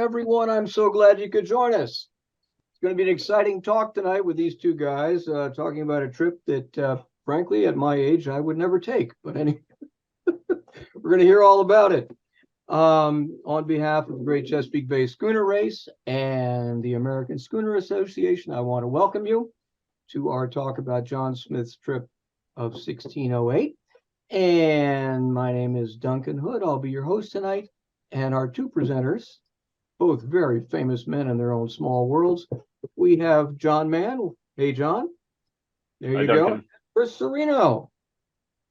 everyone. I'm so glad you could join us. It's going to be an exciting talk tonight with these two guys talking about a trip that, frankly, at my age, I would never take. But anyway, we're going to hear all about it. On behalf of the Great Chesapeake Bay Schooner Race and the American Schooner Association, I want to welcome you to our talk about John Smith's trip of 1608. And my name is Duncan Hood. I'll be your host tonight. And our two presenters, both very famous men in their own small worlds. We have John Mann. Hey, John. There you go. Chris Cerino.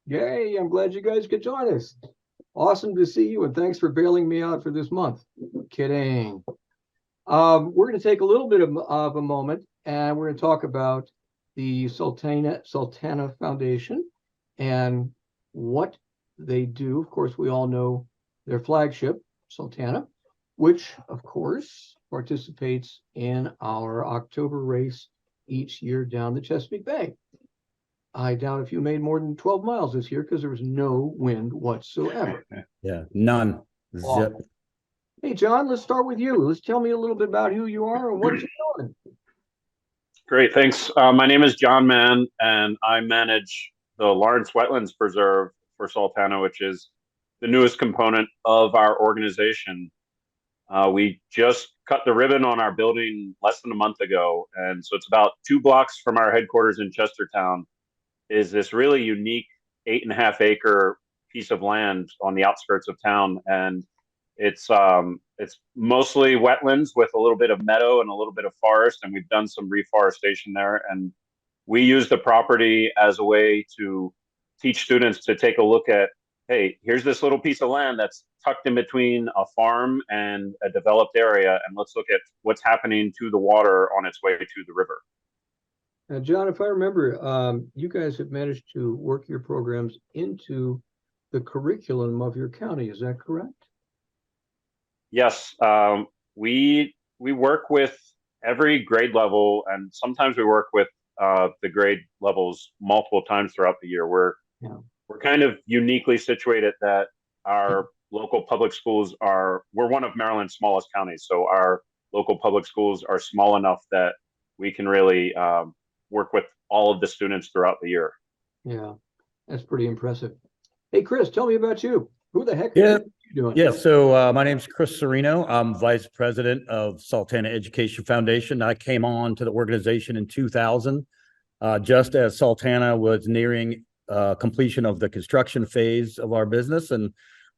Yay, I'm glad you guys could join us. Awesome to see you, and thanks for bailing me out for this month. Kidding. We're going to take a little bit of a moment, and we're going to talk about the Sultana Foundation and what they do. Of course, we all know their flagship, Sultana, which, of course, participates in our October race each year down the Chesapeake Bay. I doubt if you made more than 12 miles this year because there was no wind whatsoever. Yeah, none. Zip. Hey, John, let's start with you. Let's tell me a little bit about who you are and what you're doing. Great, thanks. My name is John Mann, and I manage the Lawrence Wetlands Preserve for Sultana, which is the newest component of our organization. We just cut the ribbon on our building less than a month ago, and so it's about 2 blocks from our headquarters in Chestertown is this really unique 8.5 acre piece of land on the outskirts of town, and it's mostly wetlands with a little bit of meadow and a little bit of forest, and we've done some reforestation there, and we use the property as a way to teach students to take a look at, hey, here's this little piece of land that's tucked in between a farm and a developed area, and let's look at what's happening to the water on its way to the river. Now, John, if I remember, you guys have managed to work your programs into the curriculum of your county. Is that correct? Yes, we work with every grade level, and sometimes we work with the grade levels multiple times throughout the year. We're kind of uniquely situated that our local public schools we're one of Maryland's smallest counties, so our local public schools are small enough that we can really work with all of the students throughout the year. Yeah, that's pretty impressive. Hey, Chris, tell me about you. Who the heck are you doing? Yeah, so my name's Chris Cerino. I'm vice president of Sultana Education Foundation. I came on to the organization in 2000, just as Sultana was nearing completion of the construction phase of our business, and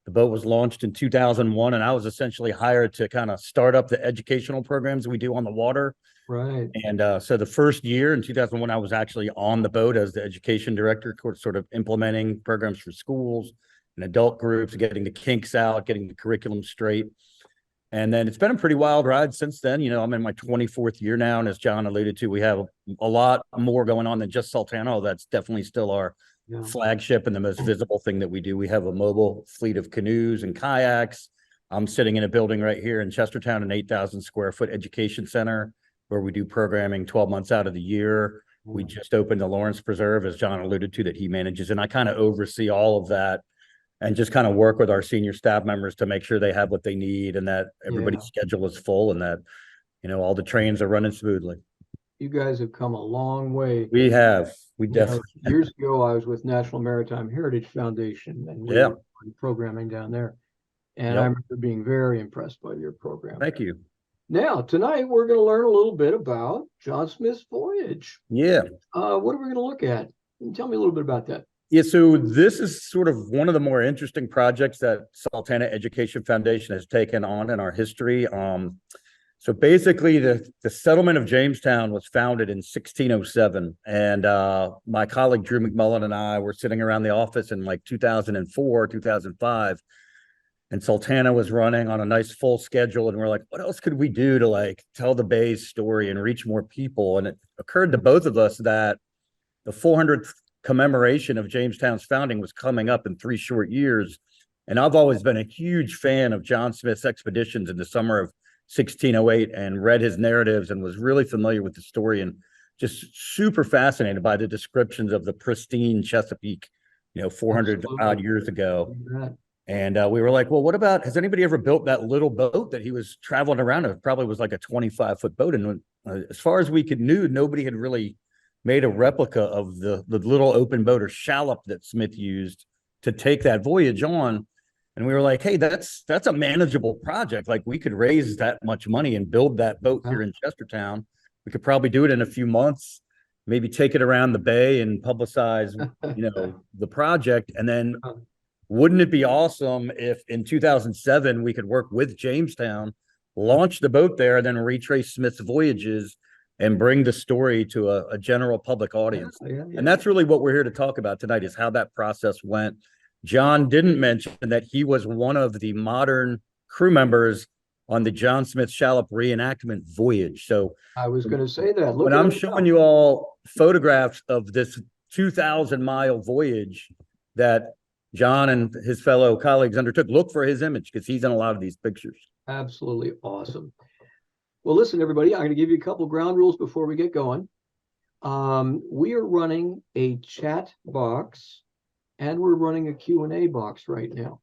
the boat was launched in 2001, and I was essentially hired to kind of start up the educational programs we do on the water. Right. And so the first year in 2001, I was actually on the boat as the education director, sort of implementing programs for schools and adult groups, getting the kinks out, getting the curriculum straight. And then it's been a pretty wild ride since then. You know, I'm in my 24th year now, and as John alluded to, we have a lot more going on than just Sultana. That's definitely still our flagship and the most visible thing that we do. We have a mobile fleet of canoes and kayaks. I'm sitting in a building right here in Chestertown, an 8,000 square foot education center where we do programming 12 months out of the year. We just opened the Lawrence Preserve, as John alluded to, that he manages, and I kind of oversee all of that and just kind of work with our senior staff members to make sure they have what they need and that everybody's schedule is full and that, you know, all the trains are running smoothly. You guys have come a long way. We have. We definitely. Years ago, I was with National Maritime Heritage Foundation, and we were programming down there. And I remember being very impressed by your program. Thank you. Now, tonight, we're going to learn a little bit about John Smith's Voyage. Yeah. What are we going to look at? Tell me a little bit about that. Yeah, so this is sort of one of the more interesting projects that Sultana Education Foundation has taken on in our history. So basically, the settlement of Jamestown was founded in 1607, and my colleague Drew McMullen and I were sitting around the office in like 2004, 2005, and Sultana was running on a nice full schedule, and we're like, what else could we do to like tell the Bay's story and reach more people? And it occurred to both of us that the 400th commemoration of Jamestown's founding was coming up in 3 short years, and I've always been a huge fan of John Smith's expeditions in the summer of 1608 and read his narratives and was really familiar with the story and just super fascinated by the descriptions of the pristine Chesapeake, you know, 400 odd years ago. And we were like, well, what about, has anybody ever built that little boat that he was traveling around? It probably was like a 25-foot boat. And as far as we knew, nobody had really made a replica of the little open boat or shallop that Smith used to take that voyage on. And we were like, hey, that's a manageable project. Like, we could raise that much money and build that boat here in Chestertown. We could probably do it in a few months, maybe take it around the bay and publicize, the project. And then wouldn't it be awesome if in 2007 we could work with Jamestown, launch the boat there, and then retrace Smith's voyages and bring the story to a general public audience? And that's really what we're here to talk about tonight, is how that process went. John didn't mention that he was one of the modern crew members on the John Smith shallop reenactment Voyage. So I was going to say that. when I'm showing you all photographs of this 2,000-mile voyage that John and his fellow colleagues undertook, look for his image, because he's in a lot of these pictures. Absolutely awesome. Well, listen, everybody, I'm going to give you a couple ground rules before we get going. We are running a chat box and we're running a Q&A box right now.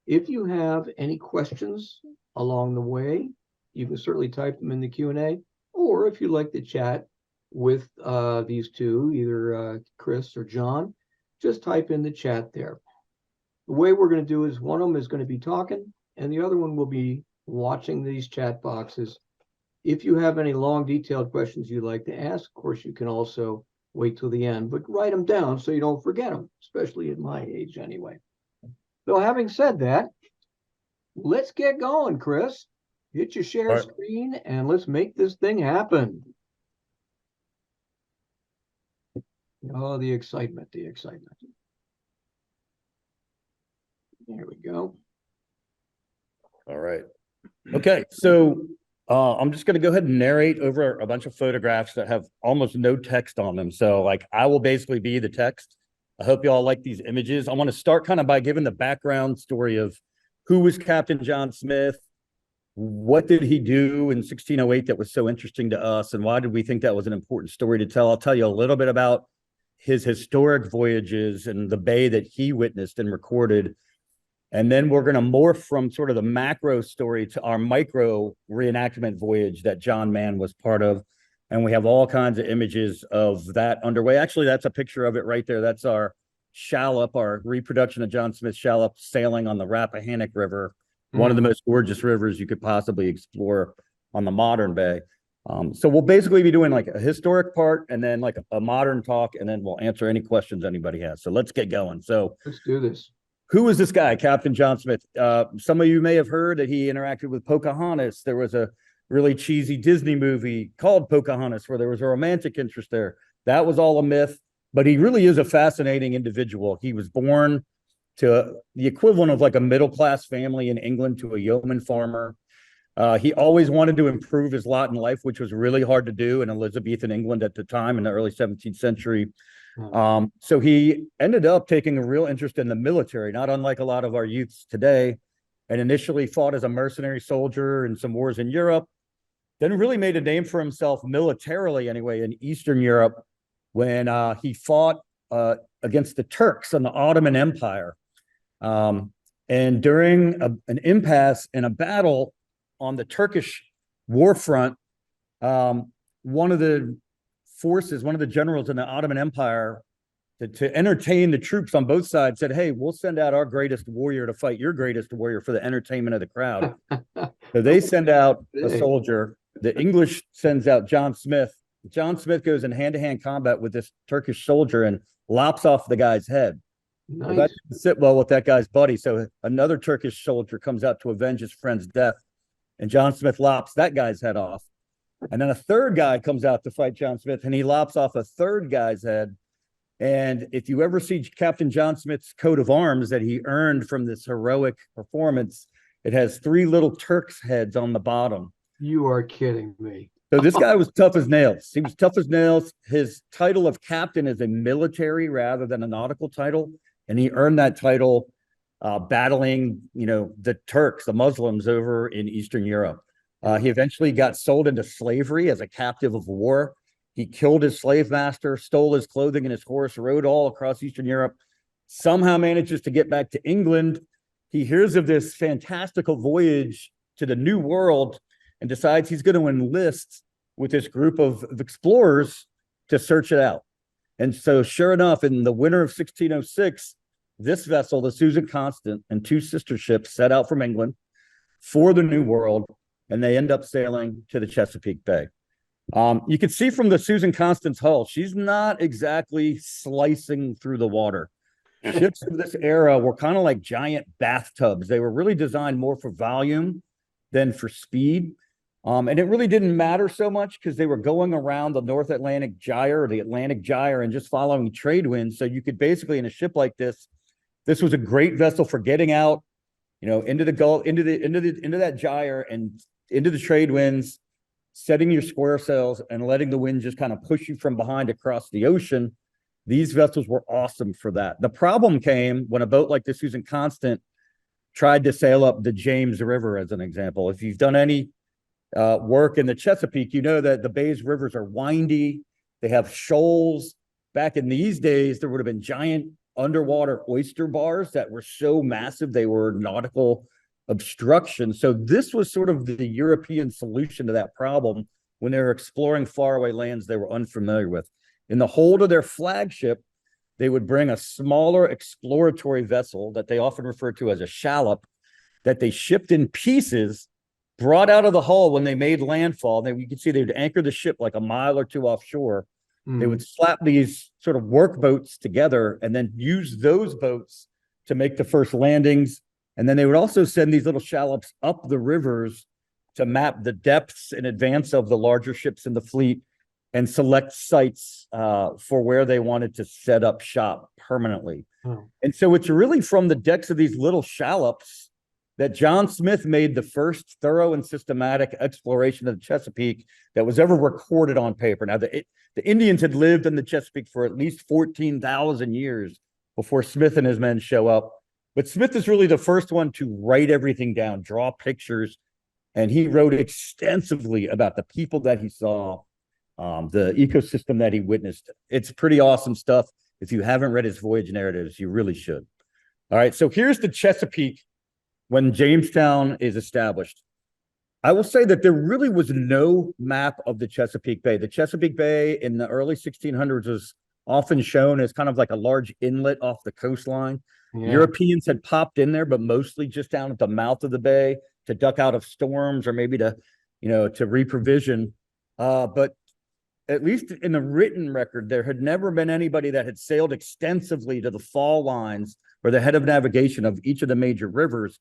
If you have any questions along the way, you can certainly type them in the Q&A, or if you'd like to chat with these two, either Chris or John, just type in the chat there. The way we're going to do is one of them is going to be talking and the other one will be watching these chat boxes. If you have any long detailed questions you'd like to ask, of course, you can also wait till the end, but write them down so you don't forget them, especially at my age anyway. So having said that, let's get going, Chris. Hit your share screen and let's make this thing happen. Oh, the excitement, the excitement. There we go. All right. Okay, so I'm just going to go ahead and narrate over a bunch of photographs that have almost no text on them. So, like, I will basically be the text. I hope you all like these images. I want to start kind of by giving the background story of who was Captain John Smith, what did he do in 1608 that was so interesting to us, and why did we think that was an important story to tell? I'll tell you a little bit about his historic voyages and the bay that he witnessed and recorded. And then we're going to morph from sort of the macro story to our micro reenactment voyage that John Mann was part of. And we have all kinds of images of that underway. Actually, that's a picture of it right there. That's our shallop, our reproduction of John Smith shallop sailing on the Rappahannock River, one of the most gorgeous rivers you could possibly explore on the modern bay. So we'll basically be doing like a historic part and then like a modern talk, and then we'll answer any questions anybody has. So let's get going. So let's do this. Who is this guy, Captain John Smith? Some of you may have heard that he interacted with Pocahontas. There was a really cheesy Disney movie called Pocahontas where there was a romantic interest there. That was all a myth, but he really is a fascinating individual. He was born to the equivalent of like a middle-class family in England to a yeoman farmer. He always wanted to improve his lot in life, which was really hard to do in Elizabethan England at the time in the early 17th century. So he ended up taking a real interest in the military, not unlike a lot of our youths today, and initially fought as a mercenary soldier in some wars in Europe, then really made a name for himself militarily anyway in Eastern Europe when he fought against the Turks and the Ottoman Empire. And during an impasse in a battle on the Turkish war front, one of the generals in the Ottoman Empire, to entertain the troops on both sides, said, hey, we'll send out our greatest warrior to fight your greatest warrior for the entertainment of the crowd. So they send out a soldier. The English sends out John Smith. John Smith goes in hand-to-hand combat with this Turkish soldier and lops off the guy's head. Nice. Well, that didn't sit well with that guy's buddy. So another Turkish soldier comes out to avenge his friend's death, and John Smith lops that guy's head off. And then a third guy comes out to fight John Smith, and he lops off a third guy's head. And if you ever see Captain John Smith's coat of arms that he earned from this heroic performance, it has 3 little Turks' heads on the bottom. You are kidding me. So this guy was tough as nails. He was tough as nails. His title of captain is a military rather than a nautical title. And he earned that title battling, the Turks, the Muslims over in Eastern Europe. He eventually got sold into slavery as a captive of war. He killed his slave master, stole his clothing and his horse, rode all across Eastern Europe, somehow manages to get back to England he hears of this fantastical voyage to the New World and decides he's going to enlist with this group of explorers to search it out. And so, sure enough, in the winter of 1606, this vessel, the Susan Constant, and two sister ships set out from England for the New World, and they end up sailing to the Chesapeake Bay. You can see from the Susan Constant's hull, she's not exactly slicing through the water. Ships of this era were kind of like giant bathtubs. They were really designed more for volume than for speed. And it really didn't matter so much because they were going around the North Atlantic Gyre or the Atlantic Gyre and just following trade winds. So you could basically, in a ship like this was a great vessel for getting out, into the Gulf, into that gyre and into the trade winds, setting your square sails and letting the wind just kind of push you from behind across the ocean. These vessels were awesome for that. The problem came when a boat like the Susan Constant tried to sail up the James River, as an example. If you've done any work in the Chesapeake, you know that the bay's rivers are windy. They have shoals. Back in these days, there would have been giant underwater oyster bars that were so massive they were nautical obstruction. So this was sort of the European solution to that problem when they were exploring faraway lands they were unfamiliar with. In the hold of their flagship, they would bring a smaller exploratory vessel that they often refer to as a shallop that they shipped in pieces, brought out of the hull when they made landfall. You can see they would anchor the ship like a mile or two offshore. They would slap these sort of work boats together and then use those boats to make the first landings. And then they would also send these little shallops up the rivers to map the depths in advance of the larger ships in the fleet and select sites for where they wanted to set up shop permanently. And so it's really from the decks of these little shallops that John Smith made the first thorough and systematic exploration of the Chesapeake that was ever recorded on paper. Now, the Indians had lived in the Chesapeake for at least 14,000 years before Smith and his men show up. But Smith is really the first one to write everything down, draw pictures, and he wrote extensively about the people that he saw, the ecosystem that he witnessed. It's pretty awesome stuff. If you haven't read his voyage narratives, you really should. All right, so here's the Chesapeake when Jamestown is established. I will say that there really was no map of the Chesapeake Bay. The Chesapeake Bay in the early 1600s was often shown as kind of like a large inlet off the coastline. Yeah. Europeans had popped in there, but mostly just down at the mouth of the bay to duck out of storms or maybe to reprovision. But at least in the written record, there had never been anybody that had sailed extensively to the fall lines or the head of navigation of each of the major rivers.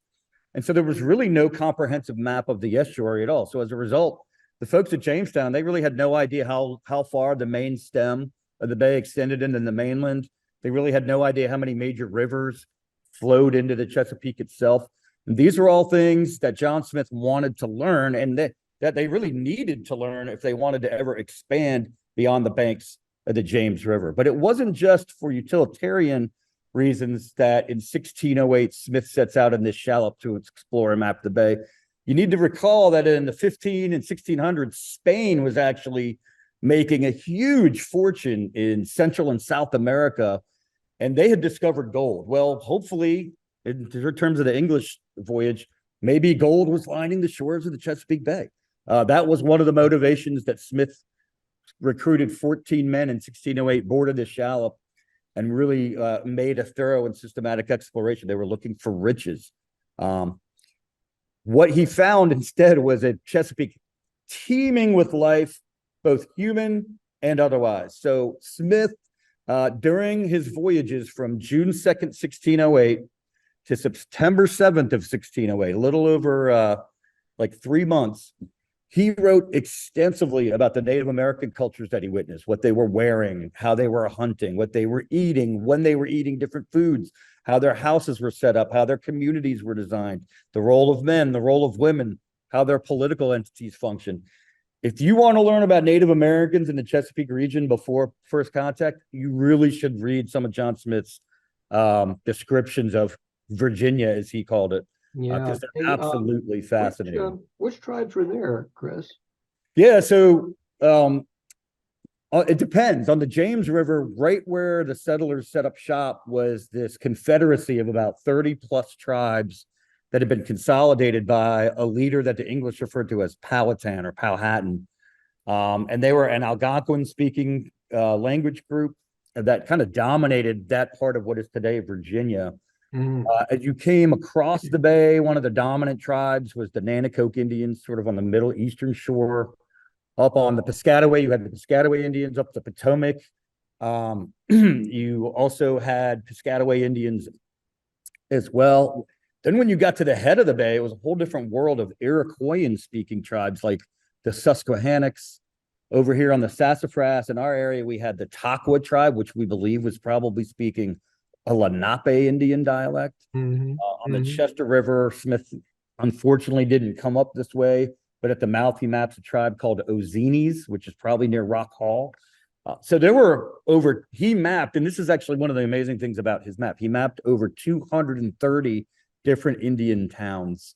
And so there was really no comprehensive map of the estuary at all. So as a result, the folks at Jamestown, they really had no idea how far the main stem of the bay extended into the mainland. They really had no idea how many major rivers flowed into the Chesapeake itself. And these were all things that John Smith wanted to learn and that they really needed to learn if they wanted to ever expand beyond the banks of the James River. But it wasn't just for utilitarian reasons that in 1608 Smith sets out in this shallop to explore and map the bay. You need to recall that in the 15 and 1600s, Spain was actually making a huge fortune in Central and South America, and they had discovered gold. Well, hopefully, in terms of the English voyage, maybe gold was lining the shores of the Chesapeake Bay. That was one of the motivations that Smith recruited 14 men in 1608, boarded the shallop, and really made a thorough and systematic exploration. They were looking for riches. What he found instead was a Chesapeake teeming with life, both human and otherwise. So Smith, during his voyages from June 2nd, 1608 to September 7th of 1608, a little over like 3 months, he wrote extensively about the Native American cultures that he witnessed, what they were wearing, how they were hunting, what they were eating, when they were eating different foods, how their houses were set up, how their communities were designed, the role of men, the role of women, how their political entities function. If you want to learn about Native Americans in the Chesapeake region before first contact, you really should read some of John Smith's descriptions of Virginia, as he called it. Yeah, because they're absolutely fascinating. Which tribes were there, Chris? Yeah, so It depends. On the James River, right where the settlers set up shop was this confederacy of about 30 plus tribes that had been consolidated by a leader that the English referred to as Powhatan or Powhatan. And they were an Algonquin speaking language group that kind of dominated that part of what is today Virginia. As you came across the bay, one of the dominant tribes was the Nanacoke Indians, sort of on the middle eastern shore. Up on the Piscataway, you had the Piscataway Indians up the Potomac. You also had Piscataway Indians as well. Then when you got to the head of the bay, it was a whole different world of Iroquoian-speaking tribes like the Susquehannocks. Over here on the Sassafras, in our area, we had the Takwa tribe, which we believe was probably speaking a Lenape Indian dialect. On the Chester River, Smith unfortunately didn't come up this way, but at the mouth, he maps a tribe called Ozinis, which is probably near Rock Hall. So there were he mapped, and this is actually one of the amazing things about his map. He mapped over 230 different Indian towns,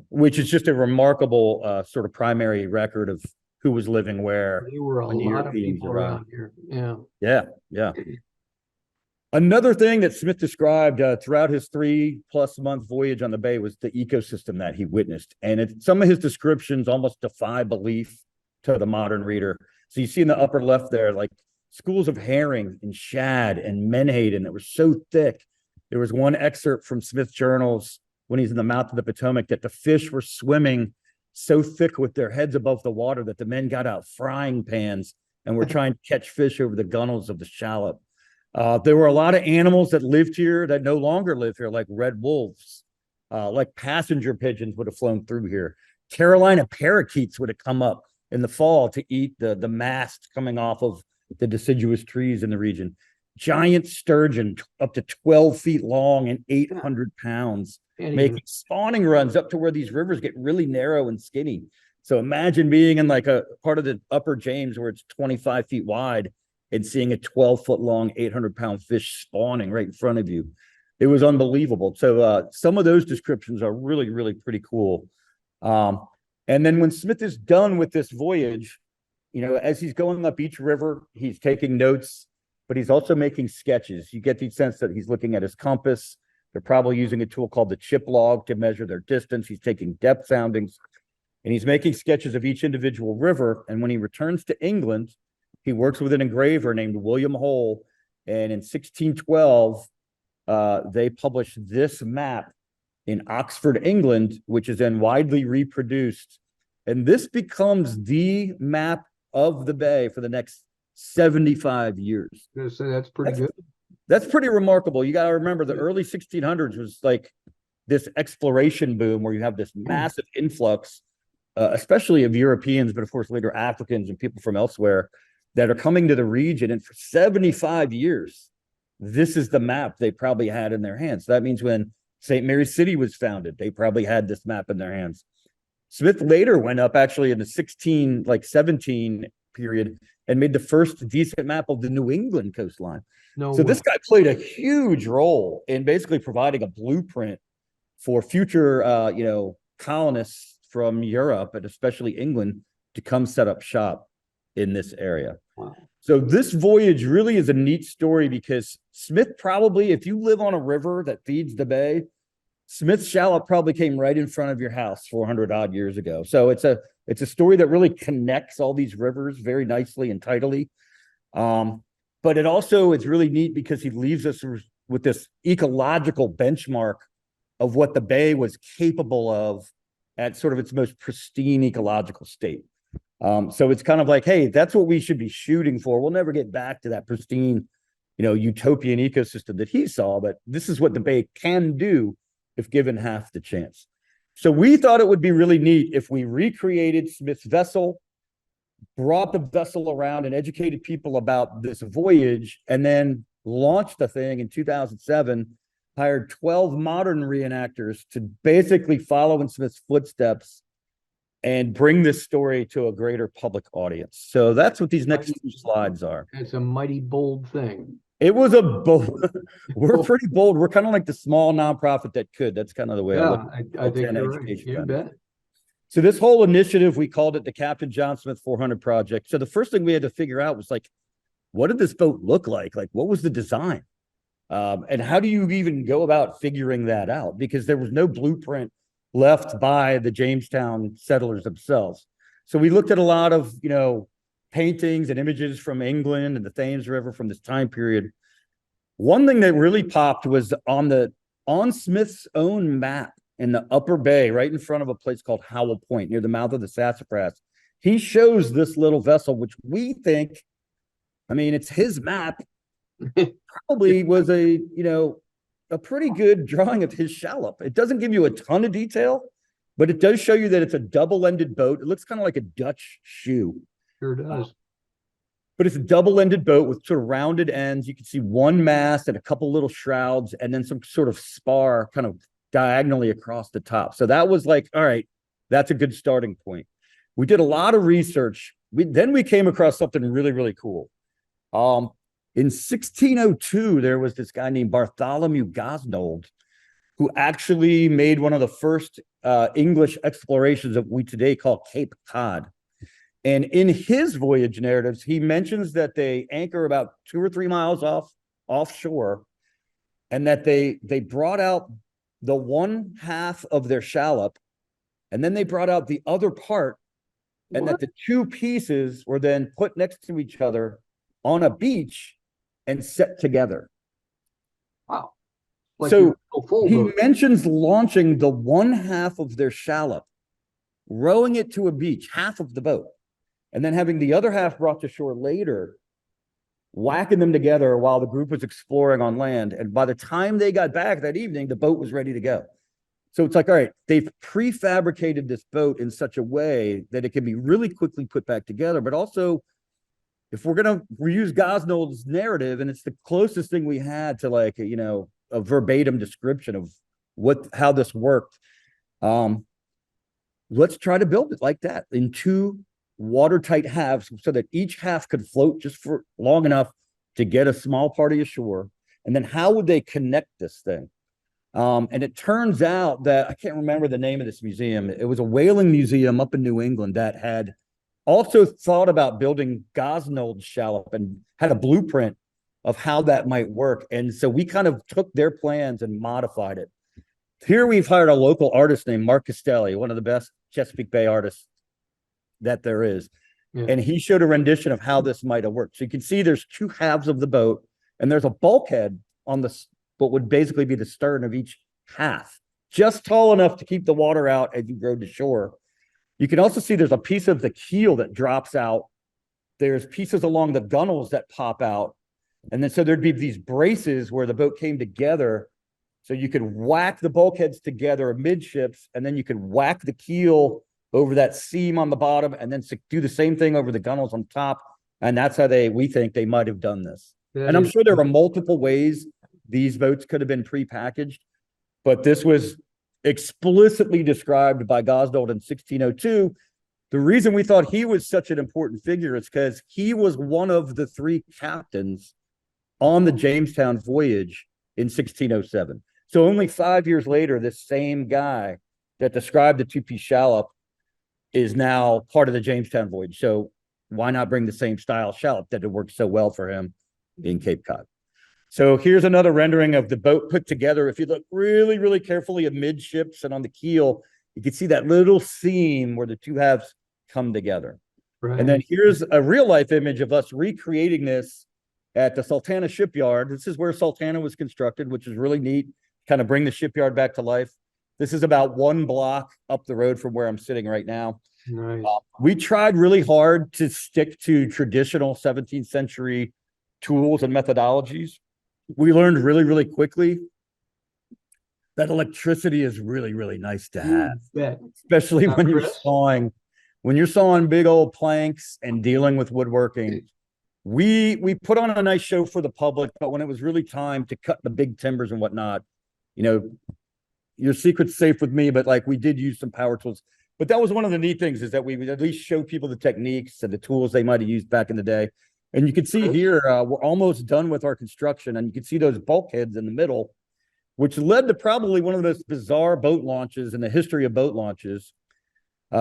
which is just a remarkable sort of primary record of who was living where. There were a lot of people around here. Yeah. Another thing that Smith described throughout his 3+ month voyage on the bay was the ecosystem that he witnessed. And some of his descriptions almost defy belief to the modern reader. So you see in the upper left there, like schools of herring and shad and menhaden that were so thick. There was one excerpt from Smith's journals when he's in the mouth of the Potomac that the fish were swimming so thick with their heads above the water that the men got out frying pans and were trying to catch fish over the gunnels of the shallop. There were a lot of animals that lived here that no longer live here, like red wolves, like passenger pigeons would have flown through here. Carolina parakeets would have come up in the fall to eat the mast coming off of the deciduous trees in the region. Giant sturgeon up to 12 feet long and 800 pounds, making spawning runs up to where these rivers get really narrow and skinny. So imagine being in like a part of the upper James where it's 25 feet wide and seeing a 12-foot long, 800-pound fish spawning right in front of you. It was unbelievable. So some of those descriptions are really, really pretty cool. And then when Smith is done with this voyage, as he's going up each river, he's taking notes, but he's also making sketches. You get the sense that he's looking at his compass. They're probably using a tool called the chip log to measure their distance. He's taking depth soundings, and he's making sketches of each individual river. And when he returns to England, he works with an engraver named William Hole. And in 1612, they published this map in Oxford, England, which is then widely reproduced. And this becomes the map of the bay for the next 75 years. So that's pretty good. That's pretty remarkable. You got to remember the early 1600s was like this exploration boom where you have this massive influx, especially of Europeans, but of course later Africans and people from elsewhere that are coming to the region. And for 75 years, this is the map they probably had in their hands. That means when St. Mary's City was founded, they probably had this map in their hands. Smith later went up actually in the 17 period and made the first decent map of the New England coastline. This guy played a huge role in basically providing a blueprint for future, colonists from Europe and especially England to come set up shop in this area. Wow. So this voyage really is a neat story because Smith probably, if you live on a river that feeds the bay, Smith's shallop probably came right in front of your house 400 odd years ago. So it's a story that really connects all these rivers very nicely and tidily. But it also is really neat because he leaves us with this ecological benchmark of what the bay was capable of at sort of its most pristine ecological state. So it's kind of like, hey, that's what we should be shooting for. We'll never get back to that pristine, utopian ecosystem that he saw, but this is what the bay can do if given half the chance. So we thought it would be really neat if we recreated Smith's vessel, brought the vessel around and educated people about this voyage, and then launched the thing in 2007, hired 12 modern reenactors to basically follow in Smith's footsteps and bring this story to a greater public audience. So that's what these next two slides are. It's a mighty bold thing. It was a bold, we're pretty bold. We're kind of like the small nonprofit that could. That's kind of the way I look. I think you're right. You bet. So this whole initiative, we called it the Captain John Smith 400 Project. So the first thing we had to figure out was like, what did this boat look like? Like, what was the design? And how do you even go about figuring that out? Because there was no blueprint left by the Jamestown settlers themselves. So we looked at a lot of, paintings and images from England and the Thames River from this time period. One thing that really popped was on Smith's own map in the upper bay, right in front of a place called Howell Point near the mouth of the Sassafras. He shows this little vessel, which we think, it's his map, probably was a pretty good drawing of his shallop. It doesn't give you a ton of detail, but it does show you that it's a double-ended boat. It looks kind of like a Dutch shoe. Sure does. But it's a double-ended boat with sort of rounded ends. You can see one mast and a couple little shrouds, and then some sort of spar kind of diagonally across the top. So that was like, all right, that's a good starting point. We did a lot of research. Then we came across something really, really cool. In 1602, there was this guy named Bartholomew Gosnold who actually made one of the first English explorations of what we today call Cape Cod. And in his voyage narratives, he mentions that they anchor about 2 or 3 miles offshore, and that they brought out the one half of their shallop, and then they brought out the other part, and that the two pieces were then put next to each other on a beach and set together. Wow. Like So full he boat. mentions launching the one half of their shallop, rowing it to a beach, half of the boat, and then having the other half brought to shore later, whacking them together while the group was exploring on land. And by the time they got back that evening, the boat was ready to go. So it's like, all right, they've prefabricated this boat in such a way that it can be really quickly put back together. But also, if we're going to reuse Gosnold's narrative, and it's the closest thing we had to like, a verbatim description of how this worked, let's try to build it like that in 2 watertight halves so that each half could float just for long enough to get a small party ashore. And then how would they connect this thing? And it turns out that I can't remember the name of this museum. It was a whaling museum up in New England that had also thought about building Gosnold's shallop and had a blueprint of how that might work. And so we kind of took their plans and modified it. Here we've hired a local artist named Mark Castelli, one of the best Chesapeake Bay artists that there is. Yeah. And he showed a rendition of how this might have worked. So you can see there's 2 halves of the boat, and there's a bulkhead on what would basically be the stern of each half, just tall enough to keep the water out as you rode to shore. You can also see there's a piece of the keel that drops out. There's pieces along the gunnels that pop out. And then so there'd be these braces where the boat came together. So you could whack the bulkheads together amidships, and then you could whack the keel over that seam on the bottom, and then do the same thing over the gunnels on top. And that's how we think they might have done this. And I'm sure there are multiple ways these boats could have been prepackaged, but this was explicitly described by Gosnold in 1602. The reason we thought he was such an important figure is because he was one of the 3 captains on the Jamestown voyage in 1607. So only 5 years later, this same guy that described the 2-piece shallop is now part of the Jamestown voyage. So why not bring the same style shallop that had worked so well for him in Cape Cod? So here's another rendering of the boat put together. If you look really, really carefully amidships and on the keel, you can see that little seam where the 2 halves come together. Right. And then here's a real life image of us recreating this at the Sultana shipyard. This is where Sultana was constructed, which is really neat, kind of bring the shipyard back to life. This is about 1 block up the road from where I'm sitting right now. Nice. We tried really hard to stick to traditional 17th century tools and methodologies. We learned really, really quickly that electricity is really, really nice to have, especially when you're sawing big old planks and dealing with woodworking. We put on a nice show for the public, but when it was really time to cut the big timbers and whatnot, your secret's safe with me, but like we did use some power tools. But that was one of the neat things, is that we would at least show people the techniques and the tools they might have used back in the day. And you can see here, we're almost done with our construction, and you can see those bulkheads in the middle, which led to probably one of the most bizarre boat launches in the history of boat launches.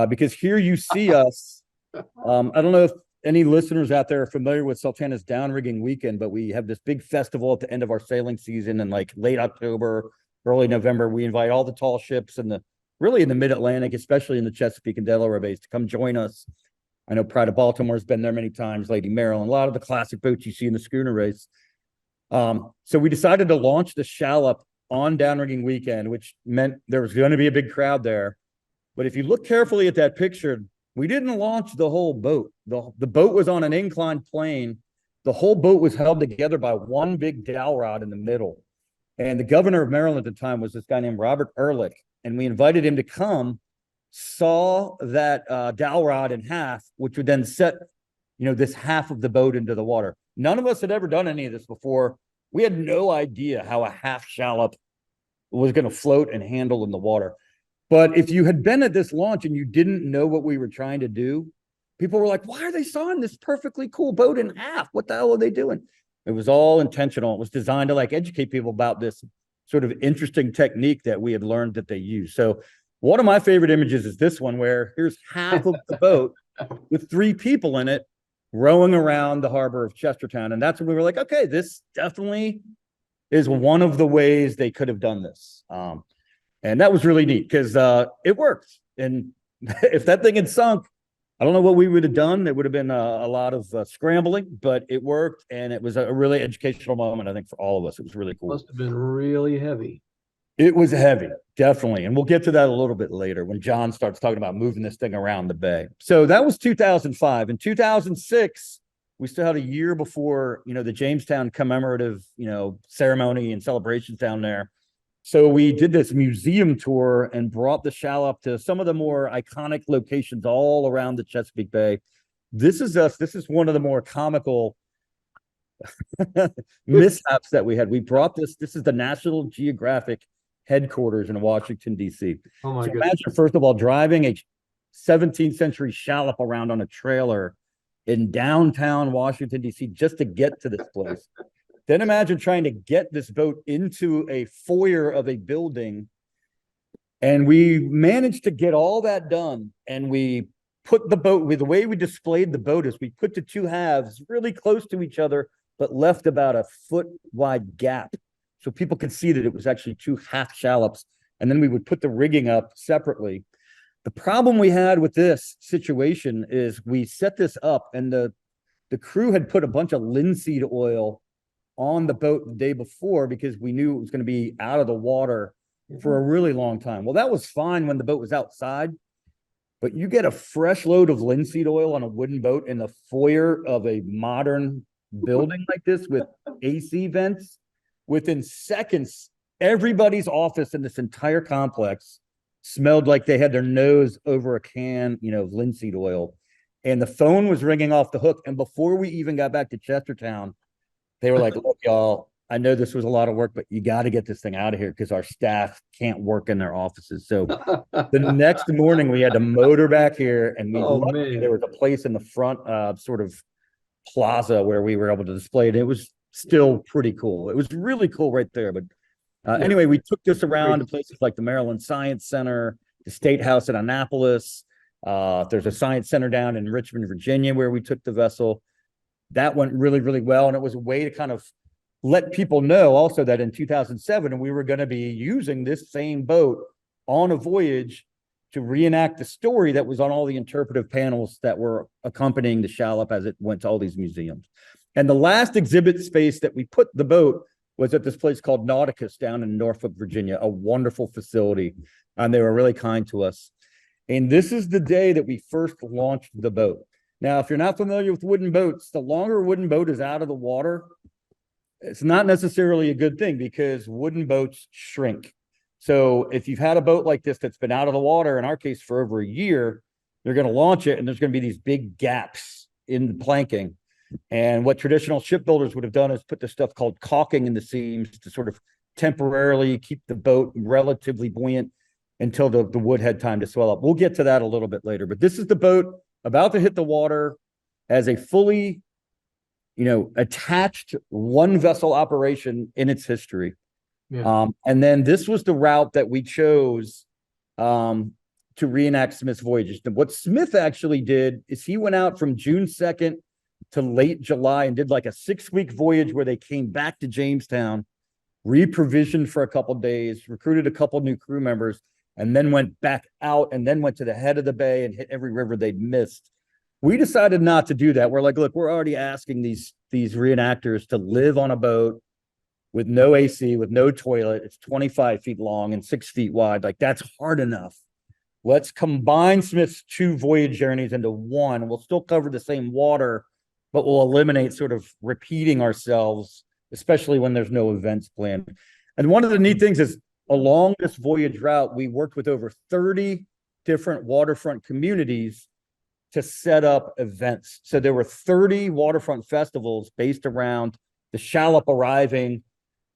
because here you see us. I don't know if any listeners out there are familiar with Sultana's Downrigging Weekend, but we have this big festival at the end of our sailing season in like late October, early November. We invite all the tall ships in the mid-Atlantic, especially in the Chesapeake and Delaware bays, to come join us. I know Pride of Baltimore's been there many times, Lady Maryland, a lot of the classic boats you see in the schooner race. So we decided to launch the shallop on Downrigging Weekend, which meant there was going to be a big crowd there. But if you look carefully at that picture, we didn't launch the whole boat. The boat was on an inclined plane. The whole boat was held together by one big dowel rod in the middle. And the governor of Maryland at the time was this guy named Robert Ehrlich. And we invited him to come, saw that dowel rod in half, which would then set, this half of the boat into the water. None of us had ever done any of this before. We had no idea how a half shallop was going to float and handle in the water. But if you had been at this launch and you didn't know what we were trying to do, people were like, why are they sawing this perfectly cool boat in half? What the hell are they doing? It was all intentional. It was designed to educate people about this sort of interesting technique that we had learned that they use. So one of my favorite images is this one, where here's half of the boat with 3 people in it rowing around the harbor of Chestertown. And that's when we were like, okay, this definitely is one of the ways they could have done this. And that was really neat because it worked. And if that thing had sunk, I don't know what we would have done. It would have been a lot of scrambling, but it worked. And it was a really educational moment, I think, for all of us. It was really cool. Must have been really heavy. It was heavy, definitely. And we'll get to that a little bit later when John starts talking about moving this thing around the bay. So that was 2005. In 2006, we still had a year before, the Jamestown commemorative, ceremony and celebrations down there. So we did this museum tour and brought the shallop to some of the more iconic locations all around the Chesapeake Bay. This is one of the more comical mishaps that we had. We brought this is the National Geographic headquarters in Washington, D.C. Oh my So goodness. imagine, first of all, driving a 17th century shallop around on a trailer in downtown Washington, D.C. just to get to this place. Then imagine trying to get this boat into a foyer of a building. And we managed to get all that done. And we put the boat, the way we displayed the boat is we put the 2 halves really close to each other, but left about a foot wide gap. So people could see that it was actually 2 half shallops. And then we would put the rigging up separately. The problem we had with this situation is we set this up and the crew had put a bunch of linseed oil on the boat the day before because we knew it was going to be out of the water for a really long time. Well, that was fine when the boat was outside, but you get a fresh load of linseed oil on a wooden boat in the foyer of a modern building like this with AC vents. Within seconds, everybody's office in this entire complex smelled like they had their nose over a can, of linseed oil. And the phone was ringing off the hook. And before we even got back to Chestertown, they were like, look, y'all, I know this was a lot of work, but you got to get this thing out of here because our staff can't work in their offices. So the next morning we had to motor back here and there was a place in the front sort of plaza where we were able to display it. It was still pretty cool. It was really cool right there. But anyway, we took this around to places like the Maryland Science Center, the State House in Annapolis. There's a science center down in Richmond, Virginia, where we took the vessel. That went really, really well. And it was a way to kind of let people know also that in 2007, we were going to be using this same boat on a voyage to reenact the story that was on all the interpretive panels that were accompanying the shallop as it went to all these museums. And the last exhibit space that we put the boat was at this place called Nauticus down in Norfolk, Virginia, a wonderful facility. And they were really kind to us. And this is the day that we first launched the boat. Now, if you're not familiar with wooden boats, the longer a wooden boat is out of the water, it's not necessarily a good thing because wooden boats shrink. So if you've had a boat like this that's been out of the water, in our case for over a year, they're going to launch it and there's going to be these big gaps in the planking. And what traditional shipbuilders would have done is put this stuff called caulking in the seams to sort of temporarily keep the boat relatively buoyant until the wood had time to swell up. We'll get to that a little bit later, but this is the boat about to hit the water as a fully, attached one vessel operation in its history. Yeah. And then this was the route that we chose to to reenact Smith's voyages. And what Smith actually did is he went out from June 2nd to late July and did like a 6-week voyage where they came back to Jamestown, reprovisioned for a couple of days, recruited a couple new crew members, and then went back out and then went to the head of the bay and hit every river they'd missed. We decided not to do that. We're like, look, we're already asking these reenactors to live on a boat with no AC, with no toilet. It's 25 feet long and 6 feet wide. Like, that's hard enough. Let's combine Smith's 2 voyage journeys into one. We'll still cover the same water, but we'll eliminate sort of repeating ourselves, especially when there's no events planned. And one of the neat things is along this voyage route, we worked with over 30 different waterfront communities to set up events. So there were 30 waterfront festivals based around the shallop arriving,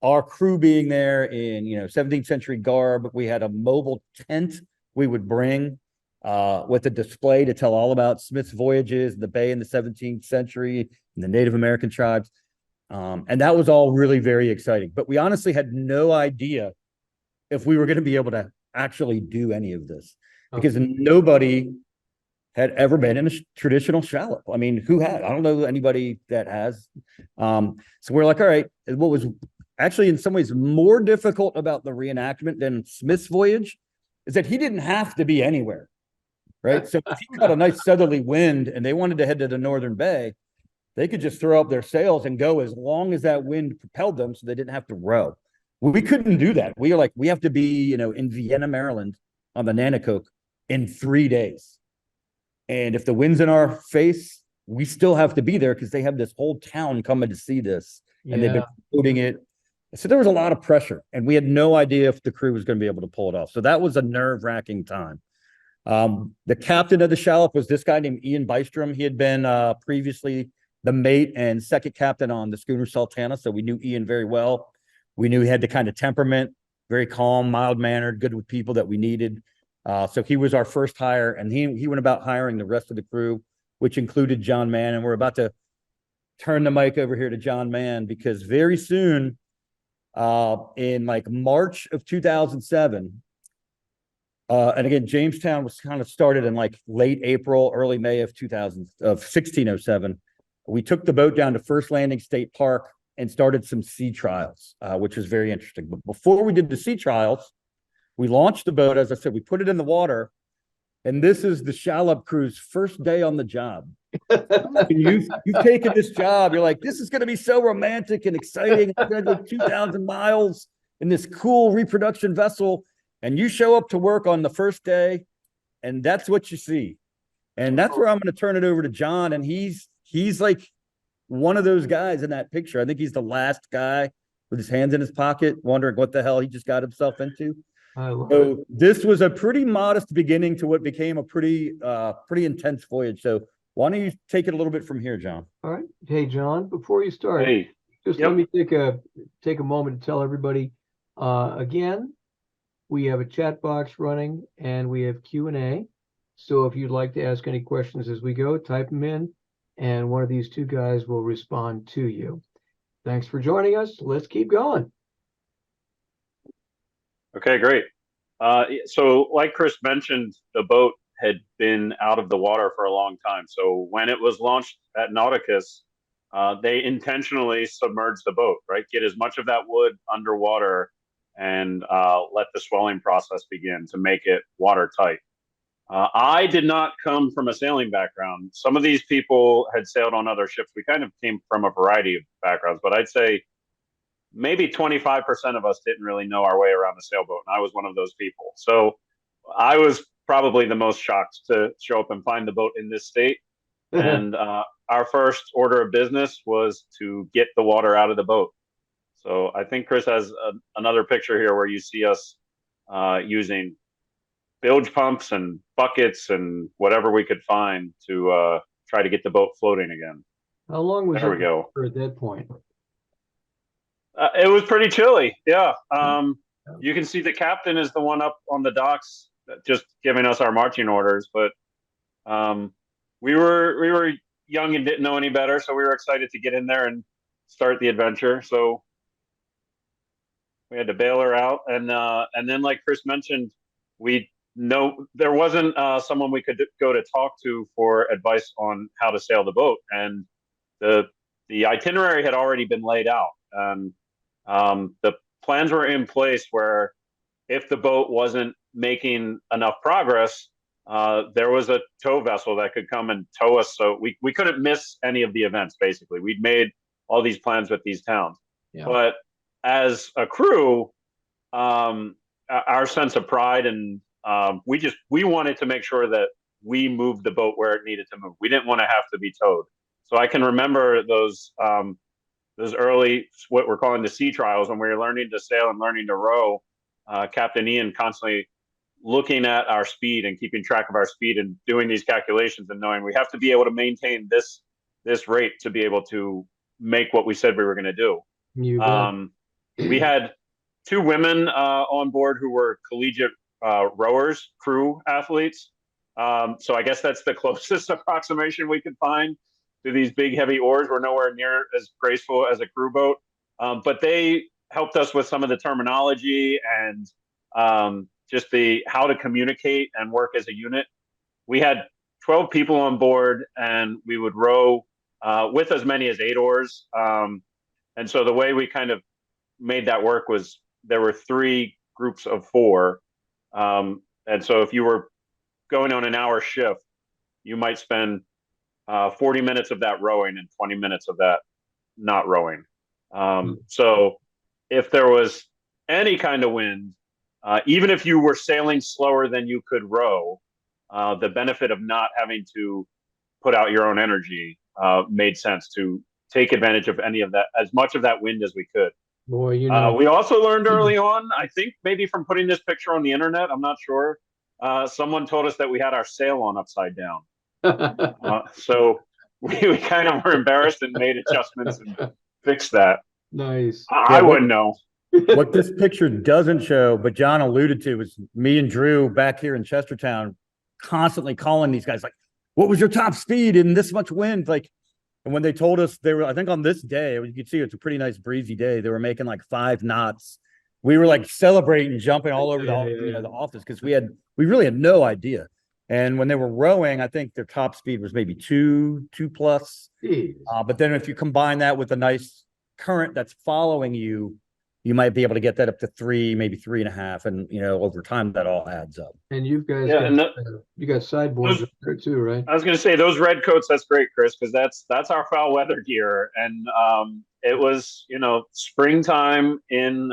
our crew being there in 17th century garb. We had a mobile tent we would bring with a display to tell all about Smith's voyages, the bay in the 17th century, and the Native American tribes. And that was all really very exciting. But we honestly had no idea if we were going to be able to actually do any of this, because nobody had ever been in a traditional shallop. I mean, who had? I don't know anybody that has. So we're like, all right, what was actually in some ways more difficult about the reenactment than Smith's voyage is that he didn't have to be anywhere, right? So if he got a nice southerly wind and they wanted to head to the northern bay, they could just throw up their sails and go as long as that wind propelled them, so they didn't have to row. We couldn't do that. We were like, we have to be, in Vienna, Maryland on the Nanticoke in 3 days. And if the wind's in our face, we still have to be there because they have this whole town coming to see this. And they've been promoting it. So there was a lot of pressure, and we had no idea if the crew was going to be able to pull it off. So that was a nerve-wracking time. The captain of the shallop was this guy named Ian Bystrom. He had been previously the mate and second captain on the schooner Sultana. So we knew Ian very well. We knew he had the kind of temperament, very calm, mild-mannered, good with people that we needed. So he was our first hire, and he went about hiring the rest of the crew, which included John Mann. And we're about to turn the mic over here to John Mann, because very soon, in like March of 2007, and again, Jamestown was kind of started in like late April, early May of 1607. We took the boat down to First Landing State Park and started some sea trials, which was very interesting. But before we did the sea trials, we launched the boat. As I said, we put it in the water, and this is the shallop crew's first day on the job. You've taken this job. You're like, this is going to be so romantic and exciting. I'm going to go 2,000 miles in this cool reproduction vessel, and you show up to work on the first day, and that's what you see. And that's where I'm going to turn it over to John. And he's like one of those guys in that picture. I think he's the last guy with his hands in his pocket, wondering what the hell he just got himself into. So this was a pretty modest beginning to what became a pretty intense voyage. So why don't you take it a little bit from here, John? All right. Hey, John, before you start, let me take a moment to tell everybody, again, we have a chat box running and we have Q&A. So if you'd like to ask any questions as we go, type them in, and one of these two guys will respond to you. Thanks for joining us. Let's keep going. Okay, great. So like Chris mentioned, the boat had been out of the water for a long time. So when it was launched at Nauticus, they intentionally submerged the boat, right? Get as much of that wood underwater and let the swelling process begin to make it watertight. I did not come from a sailing background. Some of these people had sailed on other ships. We kind of came from a variety of backgrounds, but I'd say maybe 25% of us didn't really know our way around the sailboat, and I was one of those people. So I was probably the most shocked to show up and find the boat in this state. And our first order of business was to get the water out of the boat. So I think Chris has another picture here where you see us using bilge pumps and buckets and whatever we could find to try to get the boat floating again. How long was there we go. At that point? It was pretty chilly. Yeah. You can see the captain is the one up on the docks just giving us our marching orders, but we were young and didn't know any better, so we were excited to get in there and start the adventure. So we had to bail her out, and then like Chris mentioned, we no, there wasn't someone we could go to talk to for advice on how to sail the boat, and the itinerary had already been laid out, and the plans were in place where if the boat wasn't making enough progress, there was a tow vessel that could come and tow us. So we couldn't miss any of the events, basically. We'd made all these plans with these towns. Yeah. But as a crew, our sense of pride and we wanted to make sure that we moved the boat where it needed to move. We didn't want to have to be towed. So I can remember those early, what we're calling the sea trials, when we were learning to sail and learning to row. Captain Ian constantly looking at our speed and keeping track of our speed and doing these calculations and knowing we have to be able to maintain this rate to be able to make what we said we were going to do. We had 2 women on board who were collegiate rowers, crew athletes. So I guess that's the closest approximation we could find to these big, heavy oars. We're nowhere near as graceful as a crew boat, but they helped us with some of the terminology and just how to communicate and work as a unit. We had 12 people on board, and we would row with as many as 8 oars. And so the way we kind of made that work was there were 3 groups of 4. And so if you were going on an hour shift, you might spend 40 minutes of that rowing and 20 minutes of that not rowing. So if there was any kind of wind, even if you were sailing slower than you could row, the benefit of not having to put out your own energy made sense to take advantage of any of that, as much of that wind as we could. Boy, you know. We also learned early on, I think maybe from putting this picture on the internet, I'm not sure, someone told us that we had our sail on upside down. So we kind of were embarrassed and made adjustments and fixed that. Nice. I wouldn't know. What this picture doesn't show, but John alluded to, was me and Drew back here in Chestertown constantly calling these guys like, what was your top speed in this much wind? Like, and when they told us they were, I think on this day, you could see it's a pretty nice breezy day. They were making like 5 knots. We were like celebrating, jumping all over the office because we really had no idea. And when they were rowing, I think their top speed was maybe 2 plus. But then if you combine that with a nice current that's following you, you might be able to get that up to 3, maybe 3.5. And, over time that all adds up. And you guys, you got sideboards up there too, right? I was going to say those red coats. That's great, Chris, because that's our foul weather gear. And it was, springtime in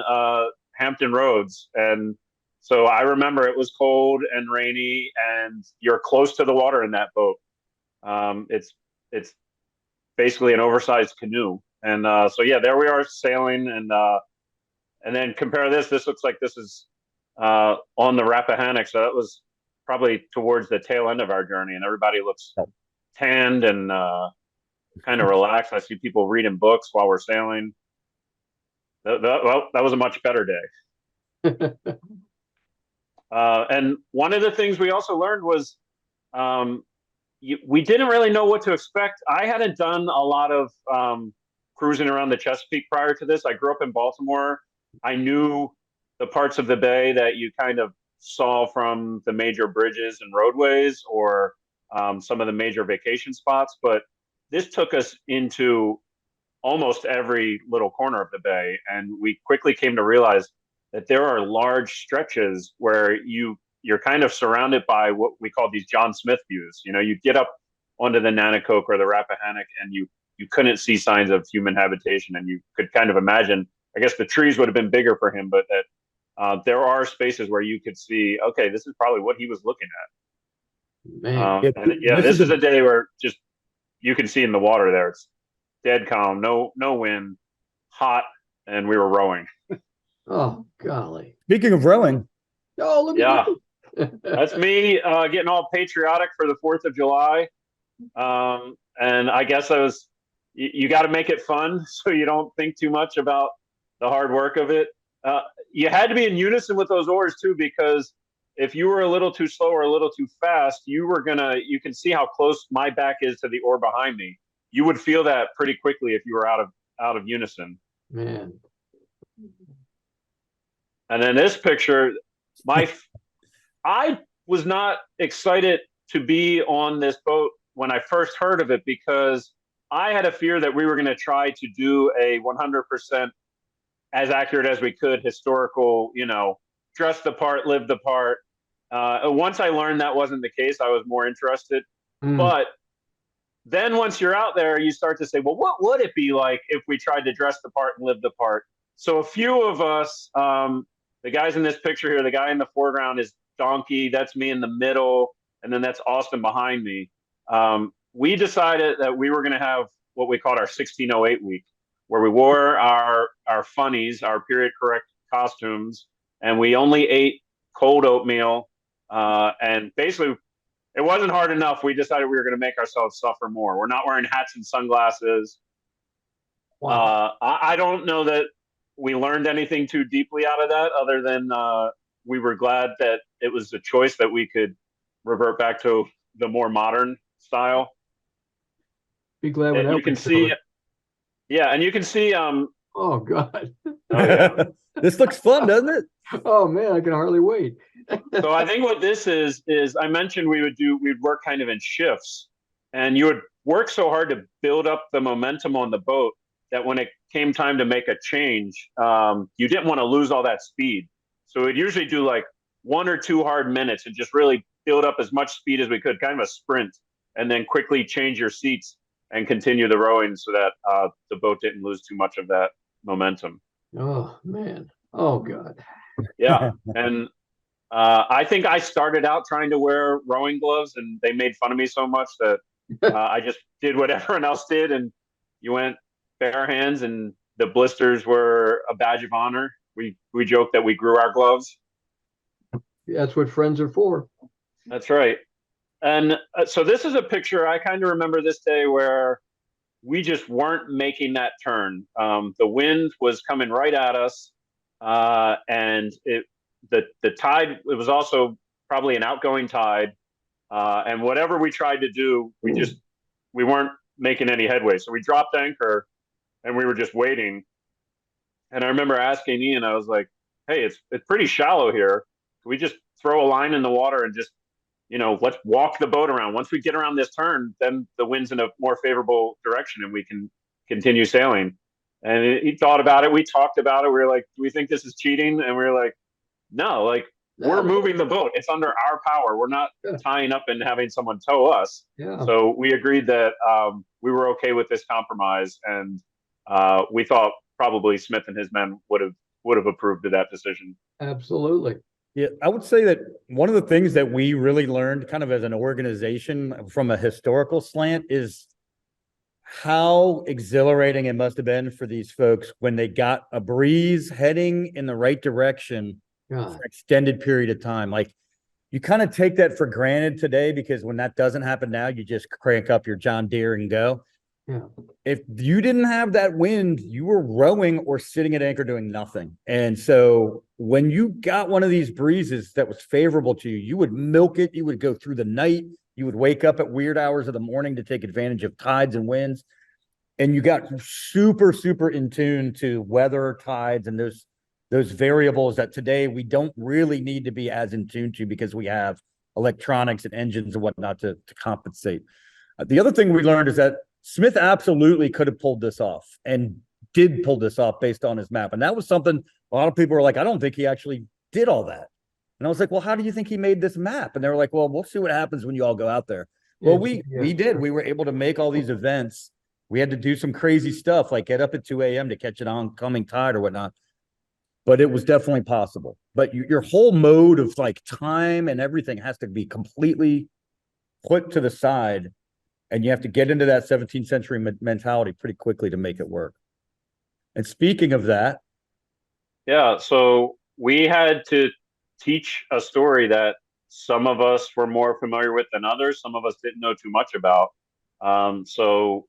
Hampton Roads. And so I remember it was cold and rainy, and you're close to the water in that boat. It's basically an oversized canoe. And so, yeah, there we are sailing. And then compare this. This looks like this is on the Rappahannock. So that was probably towards the tail end of our journey. And everybody looks tanned and kind of relaxed. I see people reading books while we're sailing. Well, that was a much better day. And one of the things we also learned was we didn't really know what to expect. I hadn't done a lot of cruising around the Chesapeake prior to this. I grew up in Baltimore. I knew the parts of the bay that you kind of saw from the major bridges and roadways or some of the major vacation spots, but this took us into almost every little corner of the bay. And we quickly came to realize that there are large stretches where you're kind of surrounded by what we call these John Smith views. You get up onto the Nanticoke or the Rappahannock and you couldn't see signs of human habitation, and you could kind of imagine, I guess the trees would have been bigger for him, but that there are spaces where you could see, okay, this is probably what he was looking at. Man. This is a day where just you can see in the water there, it's dead calm, no wind, hot, and we were rowing. Oh, golly. Speaking of rowing. Oh, look at that. That's me getting all patriotic for the 4th of July. And I guess you got to make it fun so you don't think too much about the hard work of it. You had to be in unison with those oars too, because if you were a little too slow or a little too fast, you can see how close my back is to the oar behind me. You would feel that pretty quickly if you were out of unison. Man. And then this picture, I was not excited to be on this boat when I first heard of it, because I had a fear that we were going to try to do a 100% as accurate as we could historical, dress the part, live the part. Once I learned that wasn't the case, I was more interested. Mm. But then once you're out there, you start to say, well, what would it be like if we tried to dress the part and live the part? So a few of us, the guys in this picture here, the guy in the foreground is Donkey. That's me in the middle. And then that's Austin behind me. We decided that we were going to have what we called our 1608 week, where we wore our funnies, our period correct costumes, and we only ate cold oatmeal. And basically, it wasn't hard enough. We decided we were going to make ourselves suffer more. We're not wearing hats and sunglasses. Wow. I don't know that we learned anything too deeply out of that, other than we were glad that it was a choice that we could revert back to the more modern style. Be glad when And that you can was see, over. yeah, and you can see. Oh God. Oh yeah. This looks fun, doesn't it? Oh man, I can hardly wait. So I think what this is I mentioned we'd work kind of in shifts, and you would work so hard to build up the momentum on the boat that when it came time to make a change, you didn't want to lose all that speed. So we'd usually do like 1 or 2 hard minutes and just really build up as much speed as we could, kind of a sprint, and then quickly change your seats and continue the rowing so that the boat didn't lose too much of that momentum. Oh man. Oh God. Yeah, and I think I started out trying to wear rowing gloves, and they made fun of me so much that I just did what everyone else did, and you went bare hands, and the blisters were a badge of honor. We joked that we grew our gloves. That's what friends are for. That's right. And so this is a picture I kind of remember this day where we just weren't making that turn. The wind was coming right at us, and the tide. It was also probably an outgoing tide, and whatever we tried to do, we weren't making any headway. So we dropped anchor, and we were just waiting. And I remember asking Ian, I was like, "Hey, it's pretty shallow here. Can we just throw a line in the water and just let's walk the boat around. Once we get around this turn, then the wind's in a more favorable direction and we can continue sailing." And he thought about it. We talked about it. We were like, "Do we think this is cheating?" And we were like, "No, like we're moving the boat. It's under our power. We're not tying up and having someone tow us." Yeah. So we agreed that we were okay with this compromise, and we thought probably Smith and his men would have approved of that decision. Absolutely. Yeah, I would say that one of the things that we really learned kind of as an organization from a historical slant is how exhilarating it must have been for these folks when they got a breeze heading in the right direction for an extended period of time. Like you kind of take that for granted today because when that doesn't happen now, you just crank up your John Deere and go. Yeah. If you didn't have that wind, you were rowing or sitting at anchor doing nothing. And so when you got one of these breezes that was favorable to you, you would milk it. You would go through the night. You would wake up at weird hours of the morning to take advantage of tides and winds. And you got super, super in tune to weather, tides, and those variables that today we don't really need to be as in tune to because we have electronics and engines and whatnot to compensate. The other thing we learned is that Smith absolutely could have pulled this off and did pull this off based on his map. And that was something a lot of people were like, I don't think he actually did all that. And I was like, well, how do you think he made this map? And they were like, well, we'll see what happens when you all go out there. Well, we did. We were able to make all these events. We had to do some crazy stuff, like get up at 2 a.m. to catch an oncoming tide or whatnot. But it was definitely possible. But your whole mode of like time and everything has to be completely put to the side. And you have to get into that 17th century mentality pretty quickly to make it work. And speaking of that. Yeah, so we had to teach a story that some of us were more familiar with than others. Some of us didn't know too much about. So,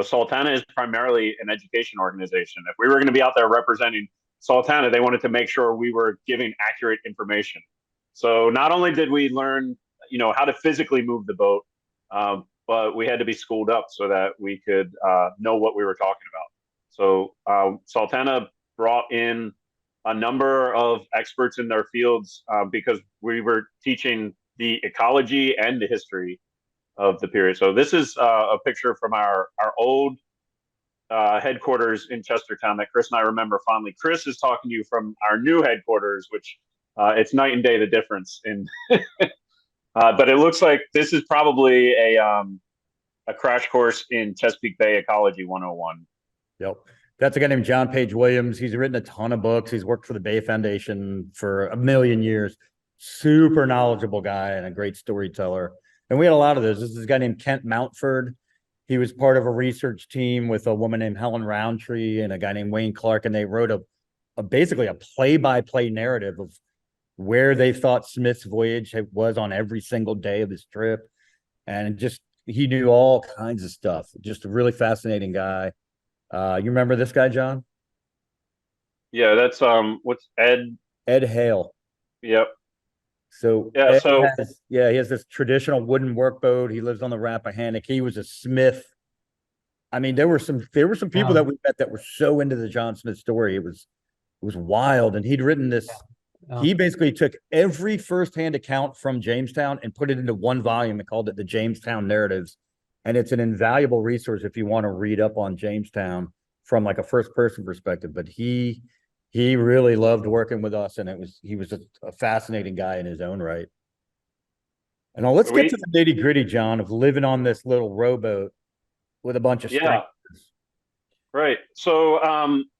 Sultana is primarily an education organization. If we were going to be out there representing Sultana, they wanted to make sure we were giving accurate information. So not only did we learn, how to physically move the boat, but we had to be schooled up so that we could know what we were talking about. So Sultana brought in a number of experts in their fields because we were teaching the ecology and the history of the period. So this is a picture from our old headquarters in Chestertown that Chris and I remember fondly. Chris is talking to you from our new headquarters, which it's night and day the difference in. But it looks like this is probably a crash course in Chesapeake Bay Ecology 101. Yep. That's a guy named John Page Williams. He's written a ton of books. He's worked for the Bay Foundation for a million years. Super knowledgeable guy and a great storyteller. And we had a lot of those. This is a guy named Kent Mountford. He was part of a research team with a woman named Helen Roundtree and a guy named Wayne Clark. And they wrote basically a play-by-play narrative of where they thought Smith's voyage was on every single day of this trip. And he knew all kinds of stuff. Just a really fascinating guy. You remember this guy, John? Yeah, that's what's Ed Hale. Yep. So yeah, he has this traditional wooden workboat. He lives on the Rappahannock. He was a smith. I mean, there were some people that we met that were so into the John Smith story. It was wild. And he'd written this. He basically took every firsthand account from Jamestown and put it into one volume and called it the Jamestown Narratives. And it's an invaluable resource if you want to read up on Jamestown from like a first person perspective. But he really loved working with us, and he was a fascinating guy in his own right. And now let's get to the nitty gritty, John, of living on this little rowboat with a bunch of strangers. Right. So,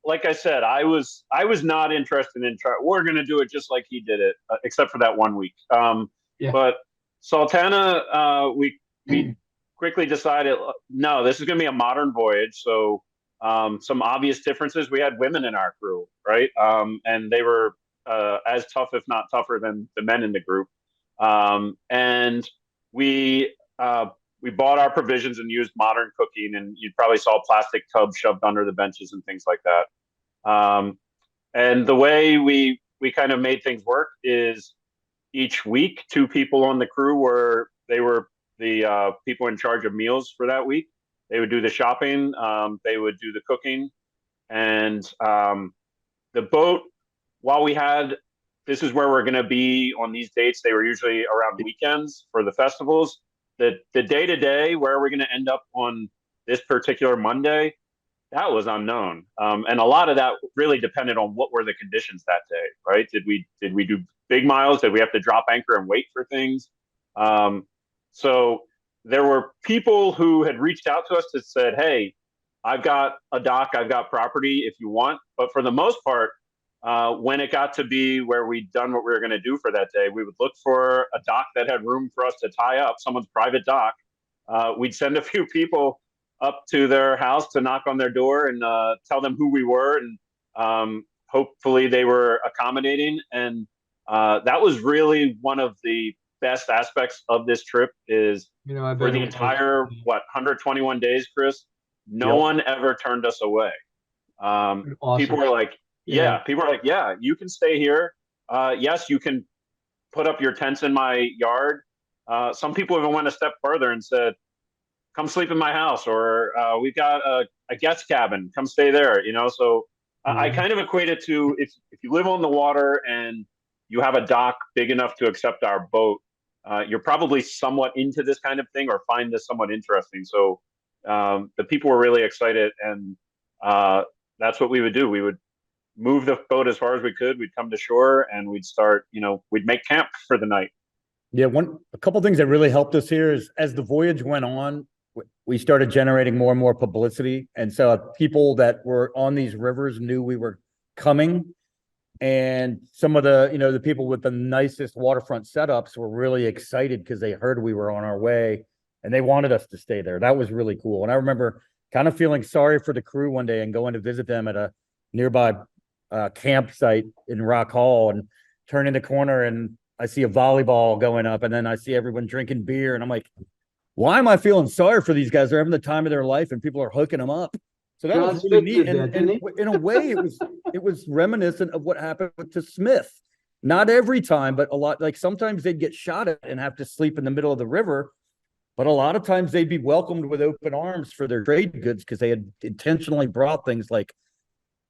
like I said, I was not interested in we're going to do it just like he did it, except for that 1 week. But Sultana, we quickly decided, no, this is going to be a modern voyage. So, some obvious differences. We had women in our crew, right? And they were as tough, if not tougher, than the men in the group. And we bought our provisions and used modern cooking, and you probably saw plastic tubs shoved under the benches and things like that. And the way we kind of made things work is each week, 2 people on the crew were the people in charge of meals for that week. They would do the shopping, they would do the cooking, and the boat, while this is where we're going to be on these dates, they were usually around weekends for the festivals. The day-to-day, where we're going to end up on this particular Monday, that was unknown. And a lot of that really depended on what were the conditions that day, right? Did we do big miles? Did we have to drop anchor and wait for things? So there were people who had reached out to us that said, hey, I've got a dock, I've got property if you want. But for the most part, when it got to be where we'd done what we were going to do for that day, we would look for a dock that had room for us to tie up, someone's private dock. We'd send a few people up to their house to knock on their door and tell them who we were. And hopefully they were accommodating. And that was really one of the best aspects of this trip is for the entire, 121 days, Chris, no one ever turned us away. Awesome. People were like, you can stay here. Yes, you can put up your tents in my yard. Some people even went a step further and said, come sleep in my house, or we've got a guest cabin, come stay there, So I kind of equate it to if you live on the water and you have a dock big enough to accept our boat, you're probably somewhat into this kind of thing or find this somewhat interesting. So the people were really excited, and that's what we would do. We would move the boat as far as we could. We'd come to shore and we'd start, we'd make camp for the night. Yeah, a couple of things that really helped us here is as the voyage went on, we started generating more and more publicity. And so people that were on these rivers knew we were coming. And some of the, the people with the nicest waterfront setups were really excited because they heard we were on our way and they wanted us to stay there. That was really cool. And I remember kind of feeling sorry for the crew one day and going to visit them at a nearby campsite in Rock Hall and turning the corner and I see a volleyball going up and then I see everyone drinking beer and I'm like, why am I feeling sorry for these guys? They're having the time of their life and people are hooking them up. So that was really neat. And in a way, it was reminiscent of what happened to Smith. Not every time, but a lot. Like sometimes they'd get shot at and have to sleep in the middle of the river. But a lot of times they'd be welcomed with open arms for their trade goods because they had intentionally brought things like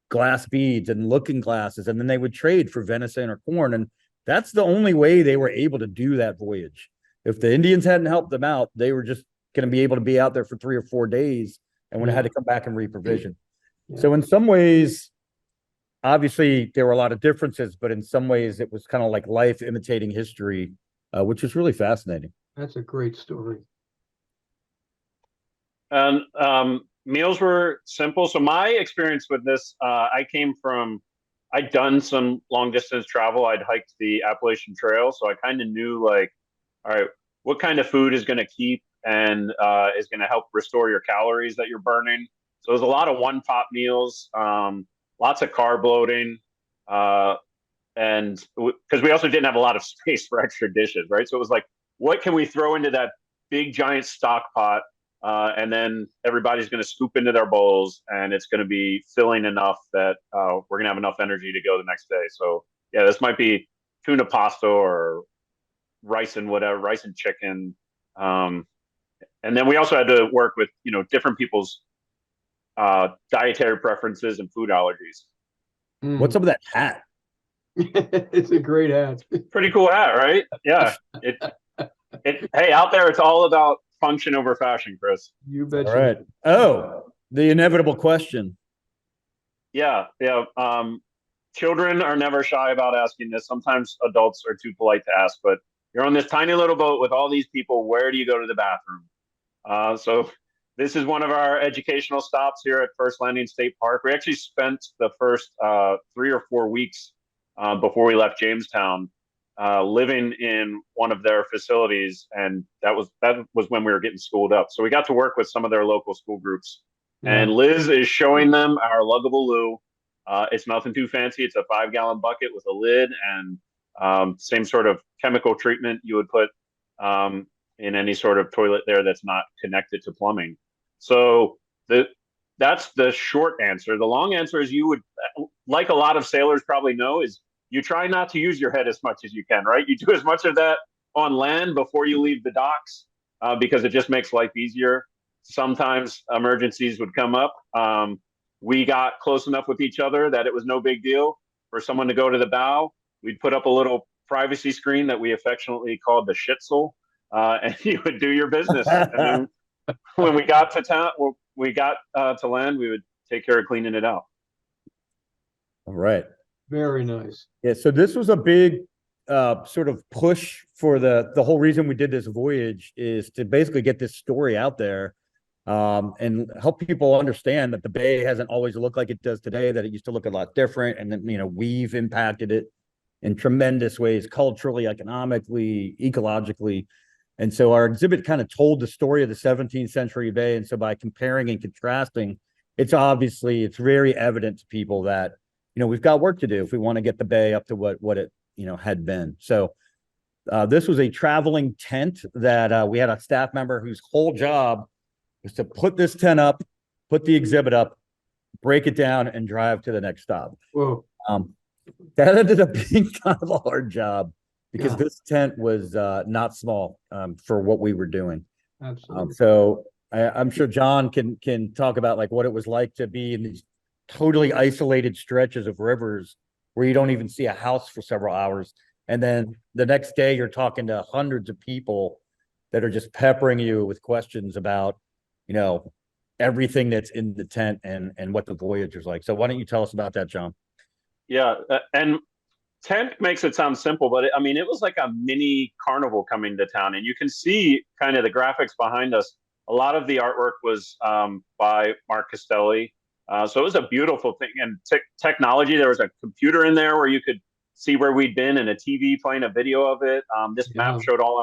glass beads and looking glasses. And then they would trade for venison or corn. And That's the only way they were able to do that voyage. If the Indians hadn't helped them out, they were just going to be able to be out there for 3 or 4 days and would have had to come back and reprovision. Yeah. So in some ways, obviously there were a lot of differences, but in some ways it was kind of like life imitating history, which is really fascinating. That's a great story. And meals were simple. So my experience with this, I'd done some long distance travel. I'd hiked the Appalachian Trail, so I kind of knew like, all right, what kind of food is going to keep and is going to help restore your calories that you're burning. So there's a lot of one pot meals, lots of carb loading, and because we also didn't have a lot of space for extra dishes, right? So it was like, what can we throw into that big giant stock pot? And then everybody's going to scoop into their bowls, and it's going to be filling enough that we're going to have enough energy to go the next day. So yeah, this might be tuna pasta or rice and whatever, rice and chicken. And then we also had to work with, different people's dietary preferences and food allergies. What's up with that hat? It's a great hat. Pretty cool hat, right? Yeah. Hey, out there, it's all about function over fashion, Chris. You bet. All right. Oh, the inevitable question. Yeah. Children are never shy about asking this. Sometimes adults are too polite to ask, but you're on this tiny little boat with all these people. Where do you go to the bathroom? So this is one of our educational stops here at First Landing State Park. We actually spent the first 3 or 4 weeks before we left Jamestown living in one of their facilities, and that was when we were getting schooled up. So we got to work with some of their local school groups, and Liz is showing them our luggable loo. It's nothing too fancy. It's a 5-gallon bucket with a lid and same sort of chemical treatment you would put in any sort of toilet there that's not connected to plumbing. So that's the short answer. The long answer is, you would, like a lot of sailors probably know, is you try not to use your head as much as you can, right? You do as much of that on land before you leave the docks because it just makes life easier. Sometimes emergencies would come up. We got close enough with each other that it was no big deal for someone to go to the bow. We'd put up a little privacy screen that we affectionately called the shitsel, and you would do your business. And then when we got to town, to land, we would take care of cleaning it out. All right. Very nice. Yeah. So this was a big sort of push for the whole reason we did this voyage, is to basically get this story out there and help people understand that the bay hasn't always looked like it does today, that it used to look a lot different. And then, we've impacted it in tremendous ways, culturally, economically, ecologically. And so our exhibit kind of told the story of the 17th century bay. And so by comparing and contrasting, it's very evident to people that, we've got work to do if we want to get the bay up to what it, had been. So this was a traveling tent that we had a staff member whose whole job was to put this tent up, put the exhibit up, break it down, and drive to the next stop. Whoa. That ended up being kind of a hard job because this tent was not small for what we were doing. Absolutely. So I'm sure John can talk about like what it was like to be in these totally isolated stretches of rivers where you don't even see a house for several hours. And then the next day you're talking to hundreds of people that are just peppering you with questions about, everything that's in the tent and what the voyage was like. So why don't you tell us about that, John? Yeah. And tent makes it sound simple, but it was like a mini carnival coming to town, and you can see kind of the graphics behind us. A lot of the artwork was by Mark Castelli. So it was a beautiful thing. And technology, there was a computer in there where you could see where we'd been, and a TV playing a video of it. This map showed all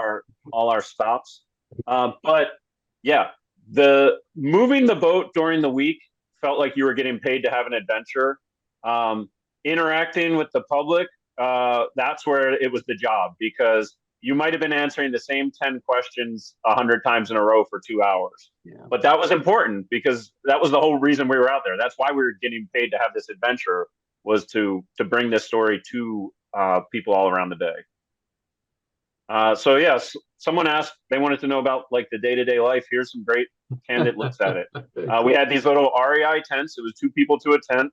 our stops. But yeah, the moving the boat during the week felt like you were getting paid to have an adventure. Interacting with the public, that's where it was the job, because you might have been answering the same 10 questions 100 times in a row for 2 hours. Yeah. But that was important because that was the whole reason we were out there. That's why we were getting paid to have this adventure, was to bring this story to people all around the bay. So yes, someone asked, they wanted to know about like the day-to-day life. Here's some great candid looks at it. We had these little REI tents. It was 2 people to a tent.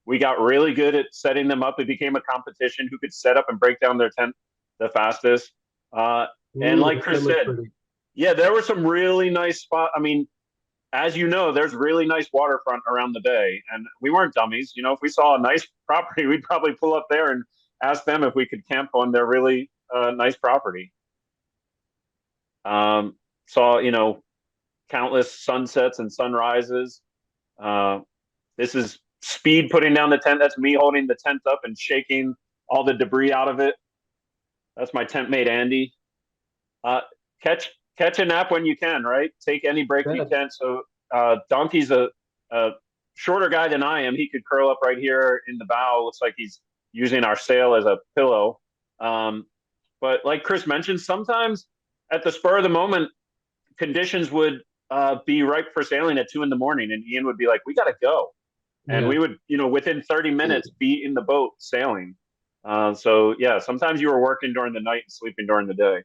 We got really good at setting them up. It became a competition who could set up and break down their tent the fastest. And Ooh, like Chris that looked said, pretty. yeah, there were some really nice spots. I mean, as you know, there's really nice waterfront around the bay, and we weren't dummies. You know, if we saw a nice property, we'd probably pull up there and ask them if we could camp on their really nice property. Saw, you know, countless sunsets and sunrises. This is Speed putting down the tent. That's me holding the tent up and shaking all the debris out of it. That's my tent mate, Andy. Uh, catch a nap when you can, right? Take any break you can. So Donkey's a shorter guy than I am. He could curl up right here in the bow. Looks like he's using our sail as a pillow. But like Chris mentioned, sometimes at the spur of the moment, conditions would be ripe for sailing at 2 a.m, and Ian would be like, "We got to go," and we would, you know, within 30 minutes be in the boat sailing. So yeah, sometimes you were working during the night and sleeping during the day.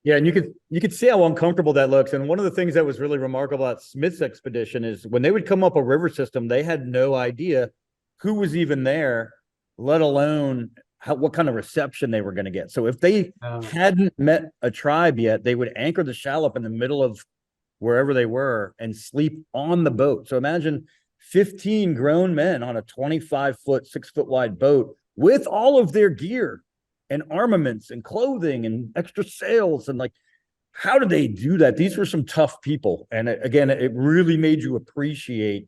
Yeah, and you could see how uncomfortable that looks. And one of the things that was really remarkable about Smith's expedition is when they would come up a river system, they had no idea who was even there, let alone what kind of reception they were going to get. So if they hadn't met a tribe yet, they would anchor the shallop in the middle of wherever they were and sleep on the boat. So imagine 15 grown men on a 25-foot, 6-foot wide boat with all of their gear and armaments and clothing and extra sails. And like, how did they do that? These were some tough people. And again, it really made you appreciate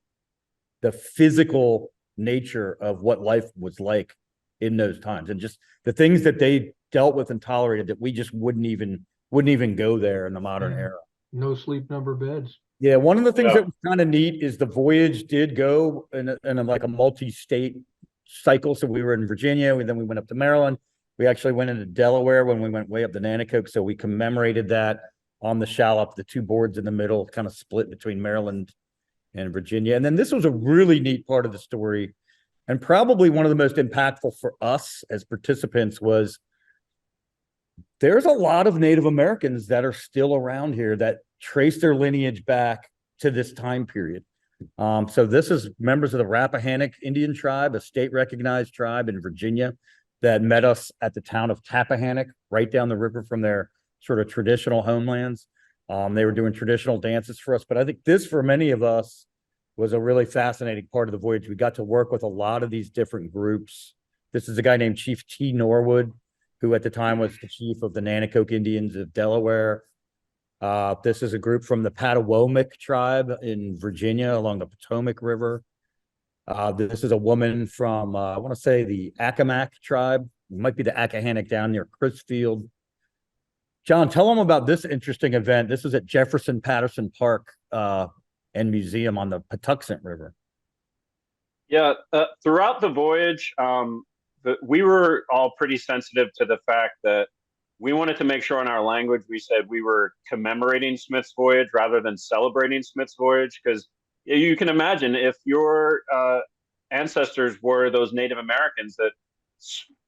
the physical nature of what life was like in those times, and just the things that they dealt with and tolerated that we just wouldn't even go there in the modern era. No sleep number beds. Yeah, one of the things that was kind of neat is the Voyage did go in like a multi-state cycle. So we were in Virginia, then we went up to Maryland. We actually went into Delaware when we went way up the Nanticoke. So we commemorated that on the shallop, the two boards in the middle, kind of split between Maryland and Virginia. And then this was a really neat part of the story, and probably one of the most impactful for us as participants was there's a lot of Native Americans that are still around here that trace their lineage back to this time period. So this is members of the Rappahannock Indian tribe, a state-recognized tribe in Virginia that met us at the town of Tappahannock, right down the river from their sort of traditional homelands. They were doing traditional dances for us, but I think this, for many of us, was a really fascinating part of the voyage. We got to work with a lot of these different groups. This is a guy named Chief T. Norwood, who at the time was the chief of the Nanticoke Indians of Delaware. This is a group from the Patawomic tribe in Virginia along the Potomac River. This is a woman from, I want to say, the Accomack tribe. It might be the Accahannock down near Crisfield. John, tell them about this interesting event. This is at Jefferson Patterson Park and Museum on the Patuxent River. Yeah, throughout the voyage, we were all pretty sensitive to the fact that we wanted to make sure in our language we said we were commemorating Smith's voyage rather than celebrating Smith's voyage, because you can imagine if your ancestors were those Native Americans, that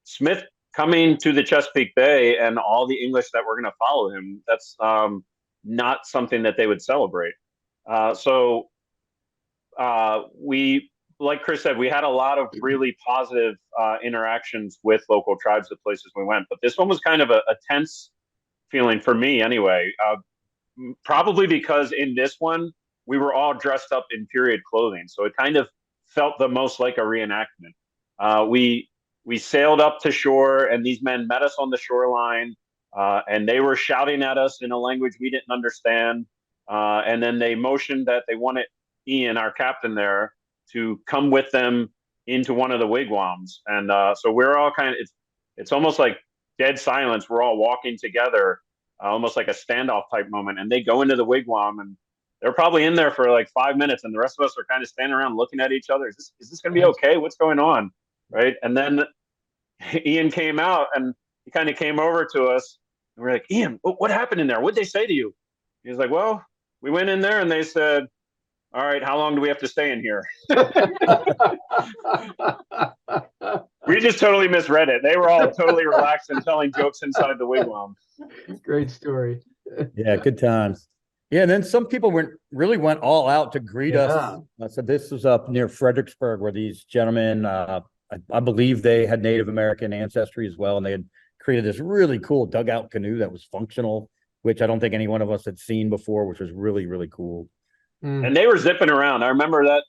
Smith coming to the Chesapeake Bay and all the English that were going to follow him, that's not something that they would celebrate. So we, like Chris said, we had a lot of really positive interactions with local tribes at places we went, but this one was kind of a tense feeling for me anyway, probably because in this one, we were all dressed up in period clothing. So it kind of felt the most like a reenactment. We sailed up to shore, and these men met us on the shoreline, and they were shouting at us in a language we didn't understand. And then they motioned that they wanted Ian, our captain there, to come with them into one of the wigwams. And so we're all kind of, it's almost like dead silence. We're all walking together, almost like a standoff type moment. And they go into the wigwam, and they're probably in there for like 5 minutes, and the rest of us are kind of standing around looking at each other. Is this going to be okay? What's going on? Right. And then Ian came out, and he kind of came over to us, and we're like, Ian, what happened in there? What'd they say to you? He was like, well, we went in there and they said, all right, how long do we have to stay in here? We just totally misread it. They were all totally relaxed and telling jokes inside the wigwam. Great story. Yeah, good times. Yeah, and then some people went all out to greet Yeah. us. So this was up near Fredericksburg, where these gentlemen, I believe they had Native American ancestry as well, and they had created this really cool dugout canoe that was functional, which I don't think any one of us had seen before, which was really, really cool. Mm. And they were zipping around. I remember that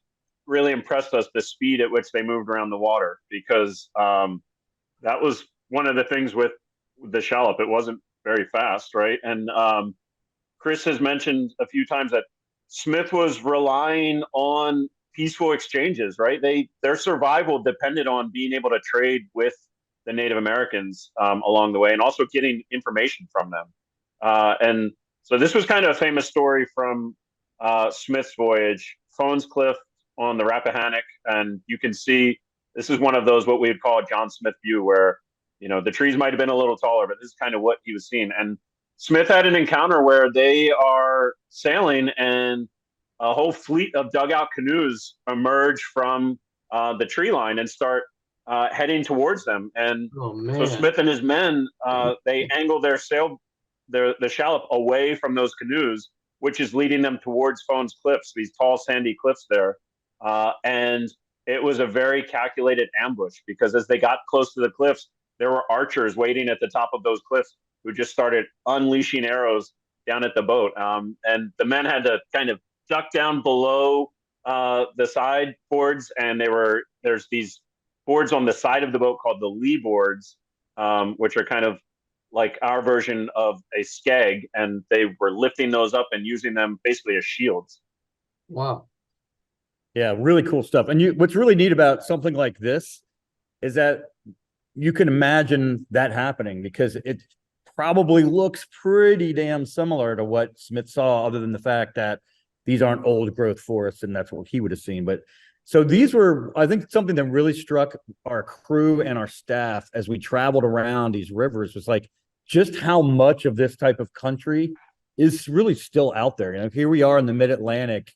really impressed us, the speed at which they moved around the water, because that was one of the things with the shallop. It wasn't very fast, right? And Chris has mentioned a few times that Smith was relying on peaceful exchanges, right? Their survival depended on being able to trade with the Native Americans along the way, and also getting information from them. And so this was kind of a famous story from Smith's voyage. Phones Cliff on the Rappahannock, and you can see this is one of those what we would call a John Smith view, where the trees might have been a little taller, but this is kind of what he was seeing. And Smith had an encounter where they are sailing, and a whole fleet of dugout canoes emerge from the tree line and start heading towards them. And so Smith and his men, they angle their the shallop away from those canoes, which is leading them towards Phone's Cliffs, these tall sandy cliffs there. And it was a very calculated ambush, because as they got close to the cliffs, there were archers waiting at the top of those cliffs who just started unleashing arrows down at the boat. And the men had to kind of duck down below the side boards, and there's these boards on the side of the boat called the lee boards, which are kind of like our version of a skeg, and they were lifting those up and using them basically as shields. Wow. Yeah, really cool stuff. And what's really neat about something like this is that you can imagine that happening, because it probably looks pretty damn similar to what Smith saw, other than the fact that these aren't old growth forests, and that's what he would have seen. But so these were, I think, something that really struck our crew and our staff as we traveled around these rivers was like just how much of this type of country is really still out there. Here we are in the mid-Atlantic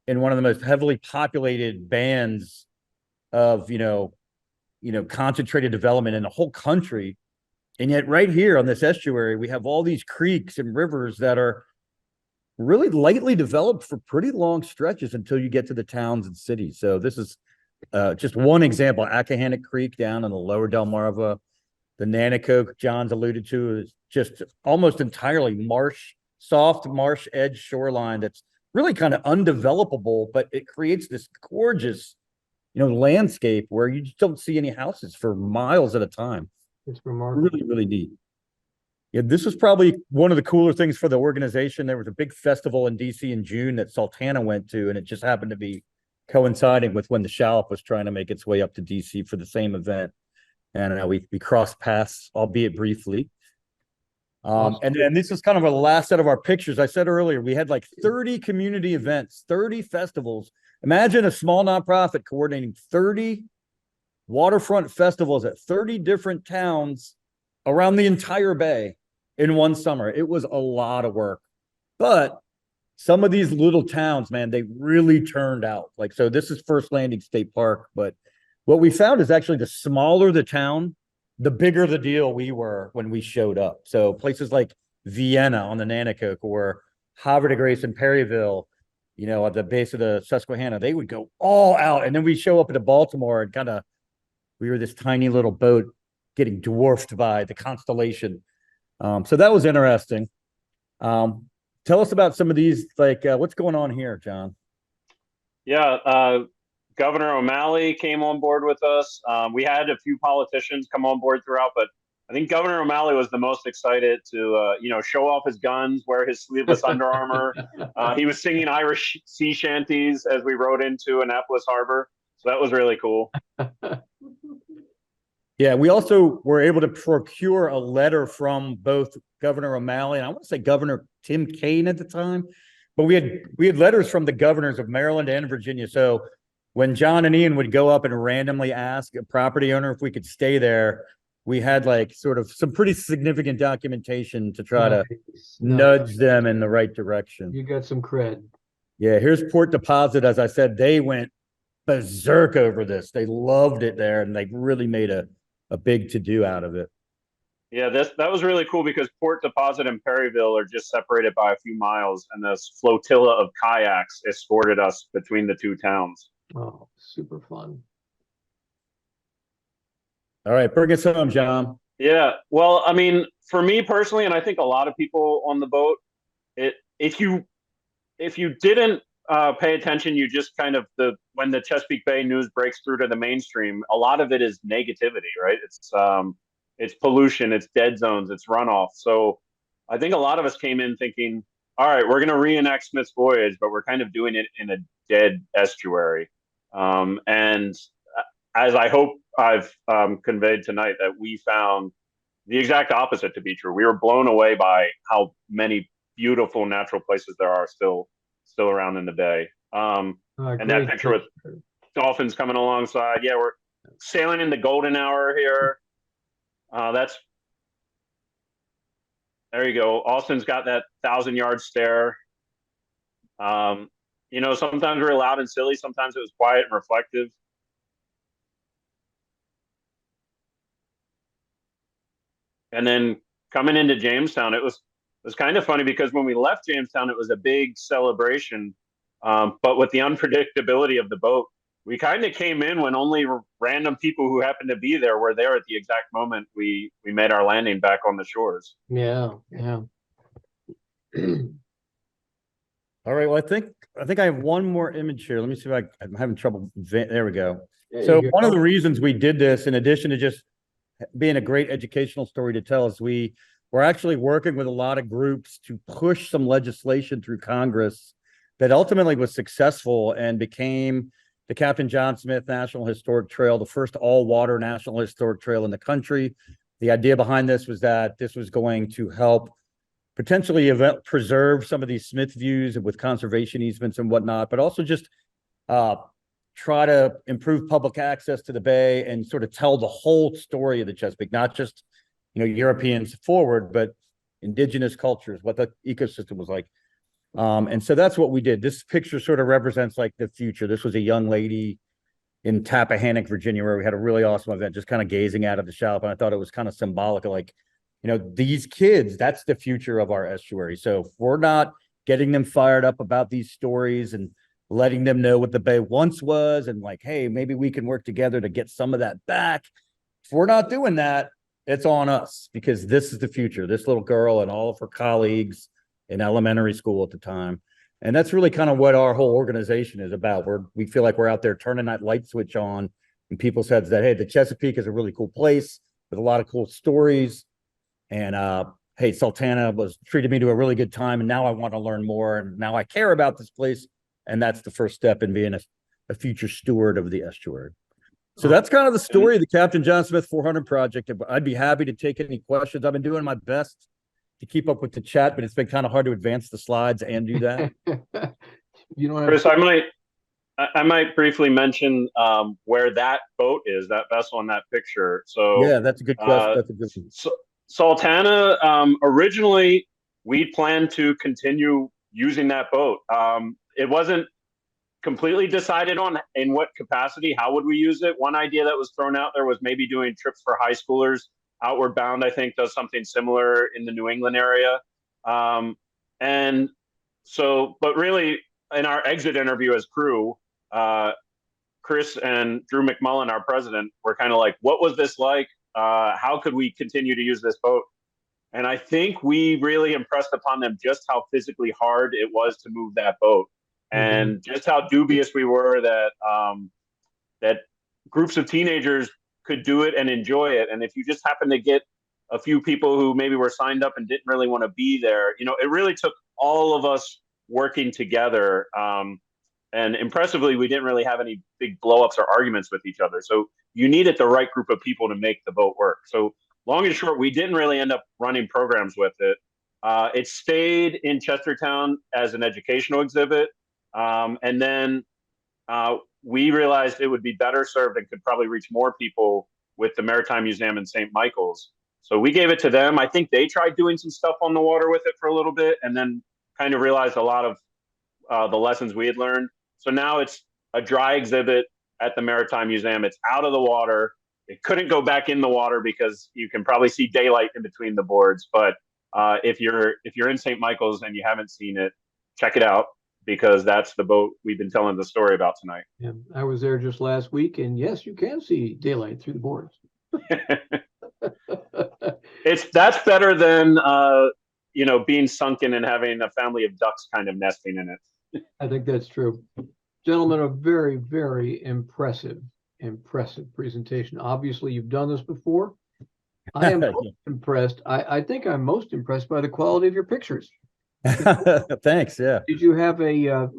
in one of the most heavily populated bands of, concentrated development in the whole country. And yet right here on this estuary, we have all these creeks and rivers that are really lightly developed for pretty long stretches until you get to the towns and cities. So this is just one example. Accahannock Creek down in the lower Delmarva, the Nanticoke John's alluded to, is just almost entirely marsh, soft marsh edge shoreline that's really kind of undevelopable, but it creates this gorgeous, landscape where you just don't see any houses for miles at a time. It's remarkable. Really, really neat. Yeah, this was probably one of the cooler things for the organization. There was a big festival in DC in June that Sultana went to, and it just happened to be coinciding with when the shallop was trying to make its way up to DC for the same event. And we crossed paths, albeit briefly. And then this is kind of the last set of our pictures. I said earlier, we had like 30 community events, 30 festivals. Imagine a small nonprofit coordinating 30 waterfront festivals at 30 different towns around the entire bay in one summer. It was a lot of work, but some of these little towns, man, they really turned out. Like, so this is First Landing State Park, but what we found is actually the smaller the town, the bigger the deal we were when we showed up. So places like Vienna on the Nanticoke, or Havre de Grace and Perryville, at the base of the Susquehanna, they would go all out. And then we show up into Baltimore and we were this tiny little boat getting dwarfed by the Constellation. So that was interesting. Tell us about some of these, what's going on here, John? Yeah, Governor O'Malley came on board with us. We had a few politicians come on board throughout, but I think Governor O'Malley was the most excited to, show off his guns, wear his sleeveless Under Armour. He was singing Irish sea shanties as we rode into Annapolis Harbor. So that was really cool. Yeah, we also were able to procure a letter from both Governor O'Malley and I want to say Governor Tim Kaine at the time, but we had letters from the governors of Maryland and Virginia. So when John and Ian would go up and randomly ask a property owner if we could stay there, we had sort of some pretty significant documentation to try to nudge them in the right direction. You got some cred. Yeah, here's Port Deposit. As I said, they went berserk over this. They loved it there, and they really made a big to-do out of it. Yeah, that was really cool because Port Deposit and Perryville are just separated by a few miles, and this flotilla of kayaks escorted us between the two towns. Oh, super fun. All right, bring us home, John. Yeah, well, I mean, for me personally, and I think a lot of people on the boat, it if you didn't pay attention, you just kind of when the Chesapeake Bay news breaks through to the mainstream, a lot of it is negativity, right? It's pollution, it's dead zones, it's runoff. So I think a lot of us came in thinking, all right, we're going to reenact Smith's Voyage, but we're kind of doing it in a dead estuary. And as I hope I've conveyed tonight, that we found the exact opposite to be true. We were blown away by how many beautiful natural places there are still around in the bay. And that picture with dolphins coming alongside. Yeah, we're sailing in the golden hour here. That's there you go. Austin's got that 1,000-yard stare. Sometimes we were loud and silly. Sometimes it was quiet and reflective. And then coming into Jamestown, it was kind of funny because when we left Jamestown, it was a big celebration. But with the unpredictability of the boat, we kind of came in when only random people who happened to be there were there at the exact moment we made our landing back on the shores. Yeah, yeah. All right. Well, I think I have one more image here. Let me see if I'm having trouble. There we go. There So you one of go. the reasons we did this, in addition to just being a great educational story to tell, is we're actually working with a lot of groups to push some legislation through Congress that ultimately was successful and became the Captain John Smith National Historic Trail, the first all-water National Historic Trail in the country. The idea behind this was that this was going to help potentially preserve some of these Smith views with conservation easements and whatnot, but also just try to improve public access to the bay and sort of tell the whole story of the Chesapeake, not just, Europeans forward, but indigenous cultures, what the ecosystem was like. And so that's what we did. This picture sort of represents like the future. This was a young lady in Tappahannock, Virginia, where we had a really awesome event, just kind of gazing out of the shallop. And I thought it was kind of symbolic of like, these kids, that's the future of our estuary. So if we're not getting them fired up about these stories and letting them know what the bay once was and like, hey, maybe we can work together to get some of that back. If we're not doing that, it's on us, because this is the future. This little girl and all of her colleagues in elementary school at the time. And that's really kind of what our whole organization is about. We feel like we're out there turning that light switch on in people's heads that, hey, the Chesapeake is a really cool place with a lot of cool stories. And hey, Sultana treated me to a really good time, and now I want to learn more, and now I care about this place, and that's the first step in being a future steward of the estuary. So that's kind of the story of the Captain John Smith 400 project. I'd be happy to take any questions. I've been doing my best to keep up with the chat, but it's been kind of hard to advance the slides and do that. Chris, I might briefly mention where that boat is, that vessel in that picture. So yeah, that's a good question. That's a good one. So, Sultana, originally we planned to continue using that boat. It wasn't completely decided on in what capacity, how would we use it. One idea that was thrown out there was maybe doing trips for high schoolers. Outward Bound, I think, does something similar in the New England area. And so, but really, in our exit interview as crew, Chris and Drew McMullen, our president, were kind of like, what was this like? How could we continue to use this boat? And I think we really impressed upon them just how physically hard it was to move that boat, and just how dubious we were that groups of teenagers could do it and enjoy it. And if you just happen to get a few people who maybe were signed up and didn't really want to be there, it really took all of us working together. And impressively, we didn't really have any big blowups or arguments with each other. So you needed the right group of people to make the boat work. So long and short, we didn't really end up running programs with it. It stayed in Chestertown as an educational exhibit. And then we realized it would be better served and could probably reach more people with the Maritime Museum in St. Michael's. So we gave it to them. I think they tried doing some stuff on the water with it for a little bit, and then kind of realized a lot of the lessons we had learned. So now it's a dry exhibit at the Maritime Museum. It's out of the water. it couldn't go back in the water because you can probably see daylight in between the boards. But if you're in St. Michael's and you haven't seen it, check it out, because that's the boat we've been telling the story about tonight. Yeah, I was there just last week, and yes, you can see daylight through the boards. That's better than being sunken and having a family of ducks kind of nesting in it. I think that's true. Gentlemen, a very, very impressive presentation. Obviously, you've done this before. I am most impressed. I think I'm most impressed by the quality of your pictures. Thanks. Yeah. Did you have a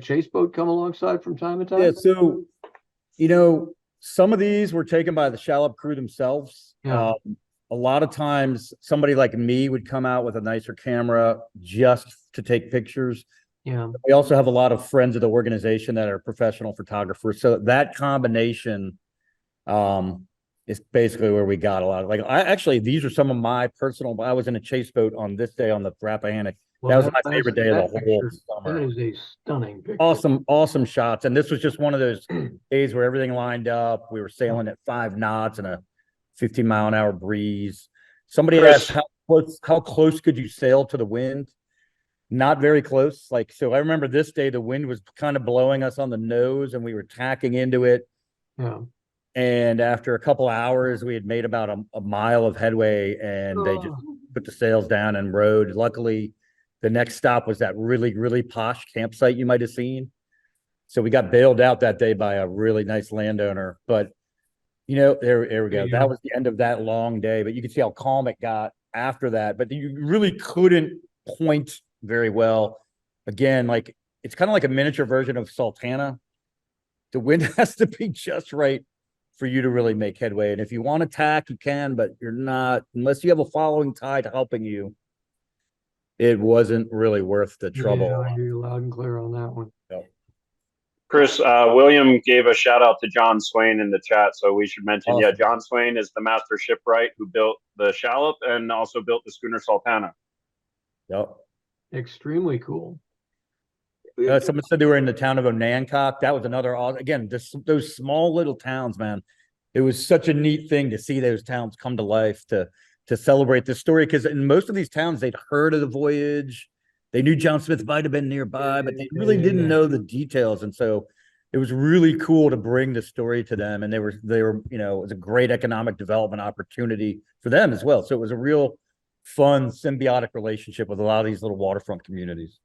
chase boat come alongside from time to time? Yeah. So, some of these were taken by the shallop crew themselves. Yeah. A lot of times somebody like me would come out with a nicer camera just to take pictures. Yeah. We also have a lot of friends of the organization that are professional photographers. So that combination is basically where we got a lot of, these are some of my personal, I was in a chase boat on this day on the Rappahannock. Well, that was my favorite day of the whole summer. That is a stunning picture. Awesome shots. And this was just one of those days where everything lined up. We were sailing at 5 knots and a 15-mile-an-hour breeze. Somebody asked how close could you sail to the wind? Not very close. So I remember this day, the wind was kind of blowing us on the nose and we were tacking into it. Yeah. And after a couple hours, we had made about a mile of headway, and they just put the sails down and rowed. Luckily, the next stop was that really, really posh campsite you might have seen. So we got bailed out that day by a really nice landowner. But, there we go. That was the end of that long day. But you could see how calm it got after that. But you really couldn't point very well. Again, it's kind of like a miniature version of Sultana. The wind has to be just right for you to really make headway. And if you want to tack, you can, but you're not, unless you have a following tide helping you, it wasn't really worth the trouble. Yeah, I hear you loud and clear on that one. Yep. Chris, William gave a shout out to John Swain in the chat, so we should mention, Awesome. John Swain is the master shipwright who built the shallop and also built the schooner Sultana. Yep. Extremely cool. Someone said they were in the town of Onancock. That was another, again, those small little towns, man. It was such a neat thing to see those towns come to life to celebrate this story. Because in most of these towns, they'd heard of the voyage. They knew John Smith might have been nearby, but they really didn't know the details. And so it was really cool to bring the story to them. And they were, it was a great economic development opportunity for them as well. So it was a real fun, symbiotic relationship with a lot of these little waterfront communities.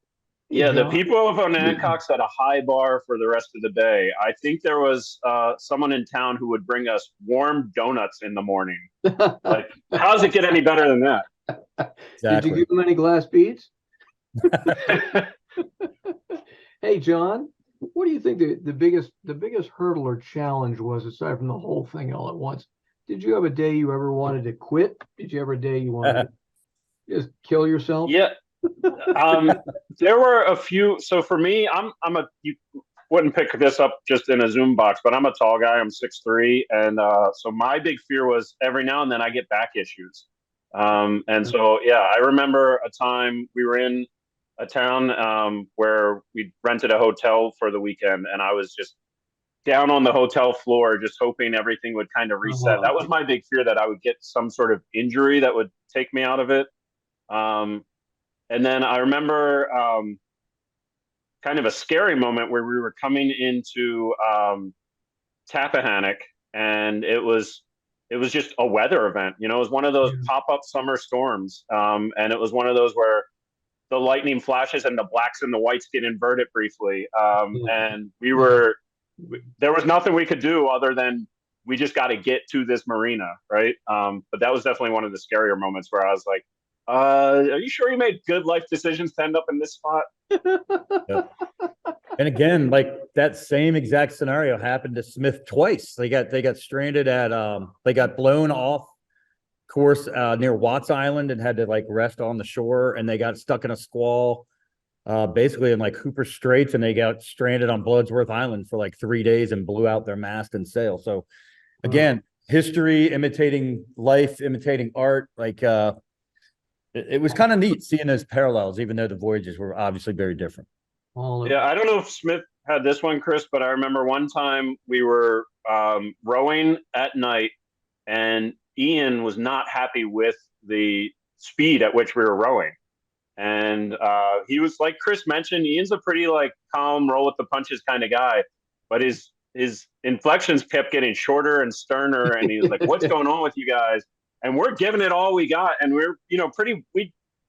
Yeah, the people of Onancock set a high bar for the rest of the day. I think there was someone in town who would bring us warm donuts in the morning. How does it get any better than that? Did Exactly. you give them any glass beads? Hey, John, what do you think the biggest hurdle or challenge was, aside from the whole thing all at once? Did you have a day you ever wanted to quit? Did you ever a day you wanted to just kill yourself? Yeah. There were a few. So for me, you wouldn't pick this up just in a Zoom box, but I'm a tall guy. I'm 6'3", and so my big fear was every now and then I get back issues. And so I remember a time we were in a town where we rented a hotel for the weekend, and I was just down on the hotel floor, just hoping everything would kind of reset. That was my big fear, that I would get some sort of injury that would take me out of it. And then I remember kind of a scary moment where we were coming into Tappahannock, and it was just a weather event. It was one of those pop-up summer storms, and it was one of those where the lightning flashes and the blacks and the whites get inverted briefly, and there was nothing we could do other than we just got to get to this marina, right? But that was definitely one of the scarier moments where I was like, are you sure you made good life decisions to end up in this spot? Yep. And again, that same exact scenario happened to Smith twice. They got stranded they got blown off course near Watts Island and had to rest on the shore, and they got stuck in a squall basically in Hooper Straits, and they got stranded on Bloodsworth Island for 3 days and blew out their mast and sail. So again, history imitating life, imitating art. It was kind of neat seeing those parallels, even though the voyages were obviously very different. Yeah, I don't know if Smith had this one, Chris, but I remember one time we were rowing at night, and Ian was not happy with the speed at which we were rowing. And he was, like Chris mentioned, Ian's a pretty like calm, roll with the punches kind of guy, but his inflections kept getting shorter and sterner, and he was like, "What's going on with you guys?" And we're giving it all we got, and we're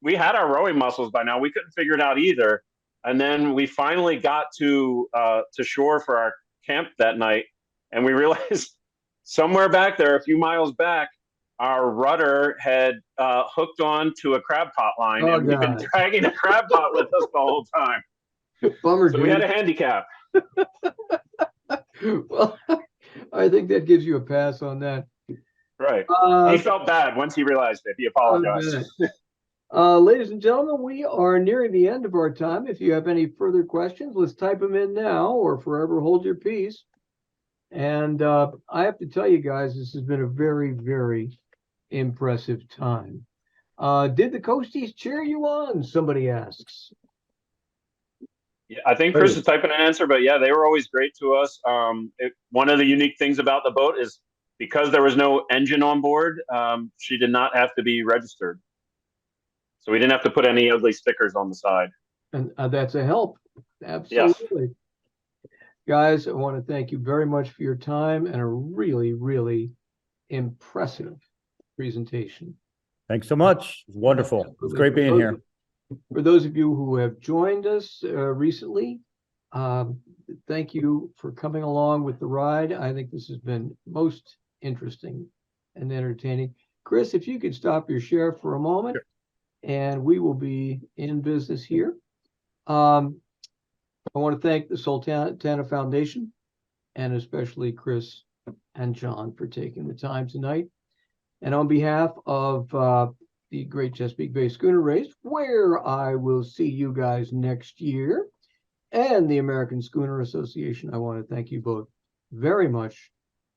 we had our rowing muscles by now. We couldn't figure it out either. And then we finally got to shore for our camp that night, and we realized somewhere back there, a few miles back, our rudder had hooked on to a crab pot line, Oh, and we've been dragging a crab pot with us the whole time. Bummer, So dude. we had a handicap. Well, I think that gives you a pass on that. Right. He felt bad once he realized it. He apologized. Ladies and gentlemen, we are nearing the end of our time. If you have any further questions, let's type them in now or forever hold your peace. And I have to tell you guys, this has been a very, very impressive time. Did the Coasties cheer you on? Somebody asks. Yeah, I think Chris is typing an answer, but yeah, they were always great to us. One of the unique things about the boat is because there was no engine on board, she did not have to be registered. So we didn't have to put any ugly stickers on the side. And that's a help. Absolutely. Yes. Guys, I want to thank you very much for your time and a really, really impressive presentation. Thanks so much. It was wonderful. It was great being here. For those of you who have joined us recently, thank you for coming along with the ride. I think this has been most interesting and entertaining. Chris, if you could stop your share for a moment, and we will be in business here. I want to thank the Sultana Foundation, and especially Chris and John for taking the time tonight. And on behalf of the Great Chesapeake Bay Schooner Race, where I will see you guys next year, and the American Schooner Association, I want to thank you both very much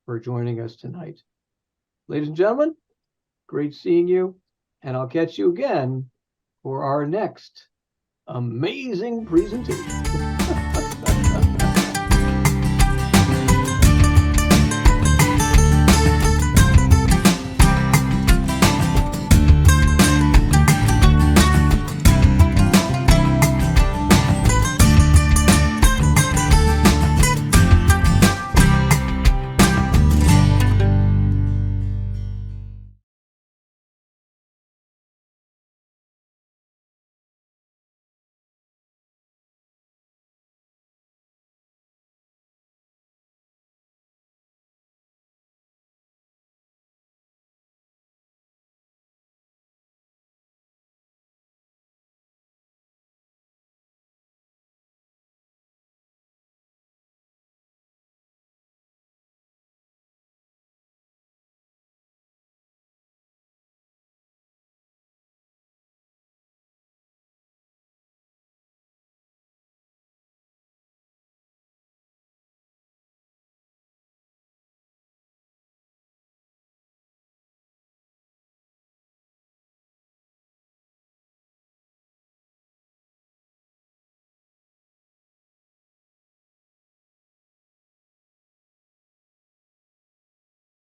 for joining us tonight. Ladies and gentlemen, great seeing you, and I'll catch you again for our next amazing presentation.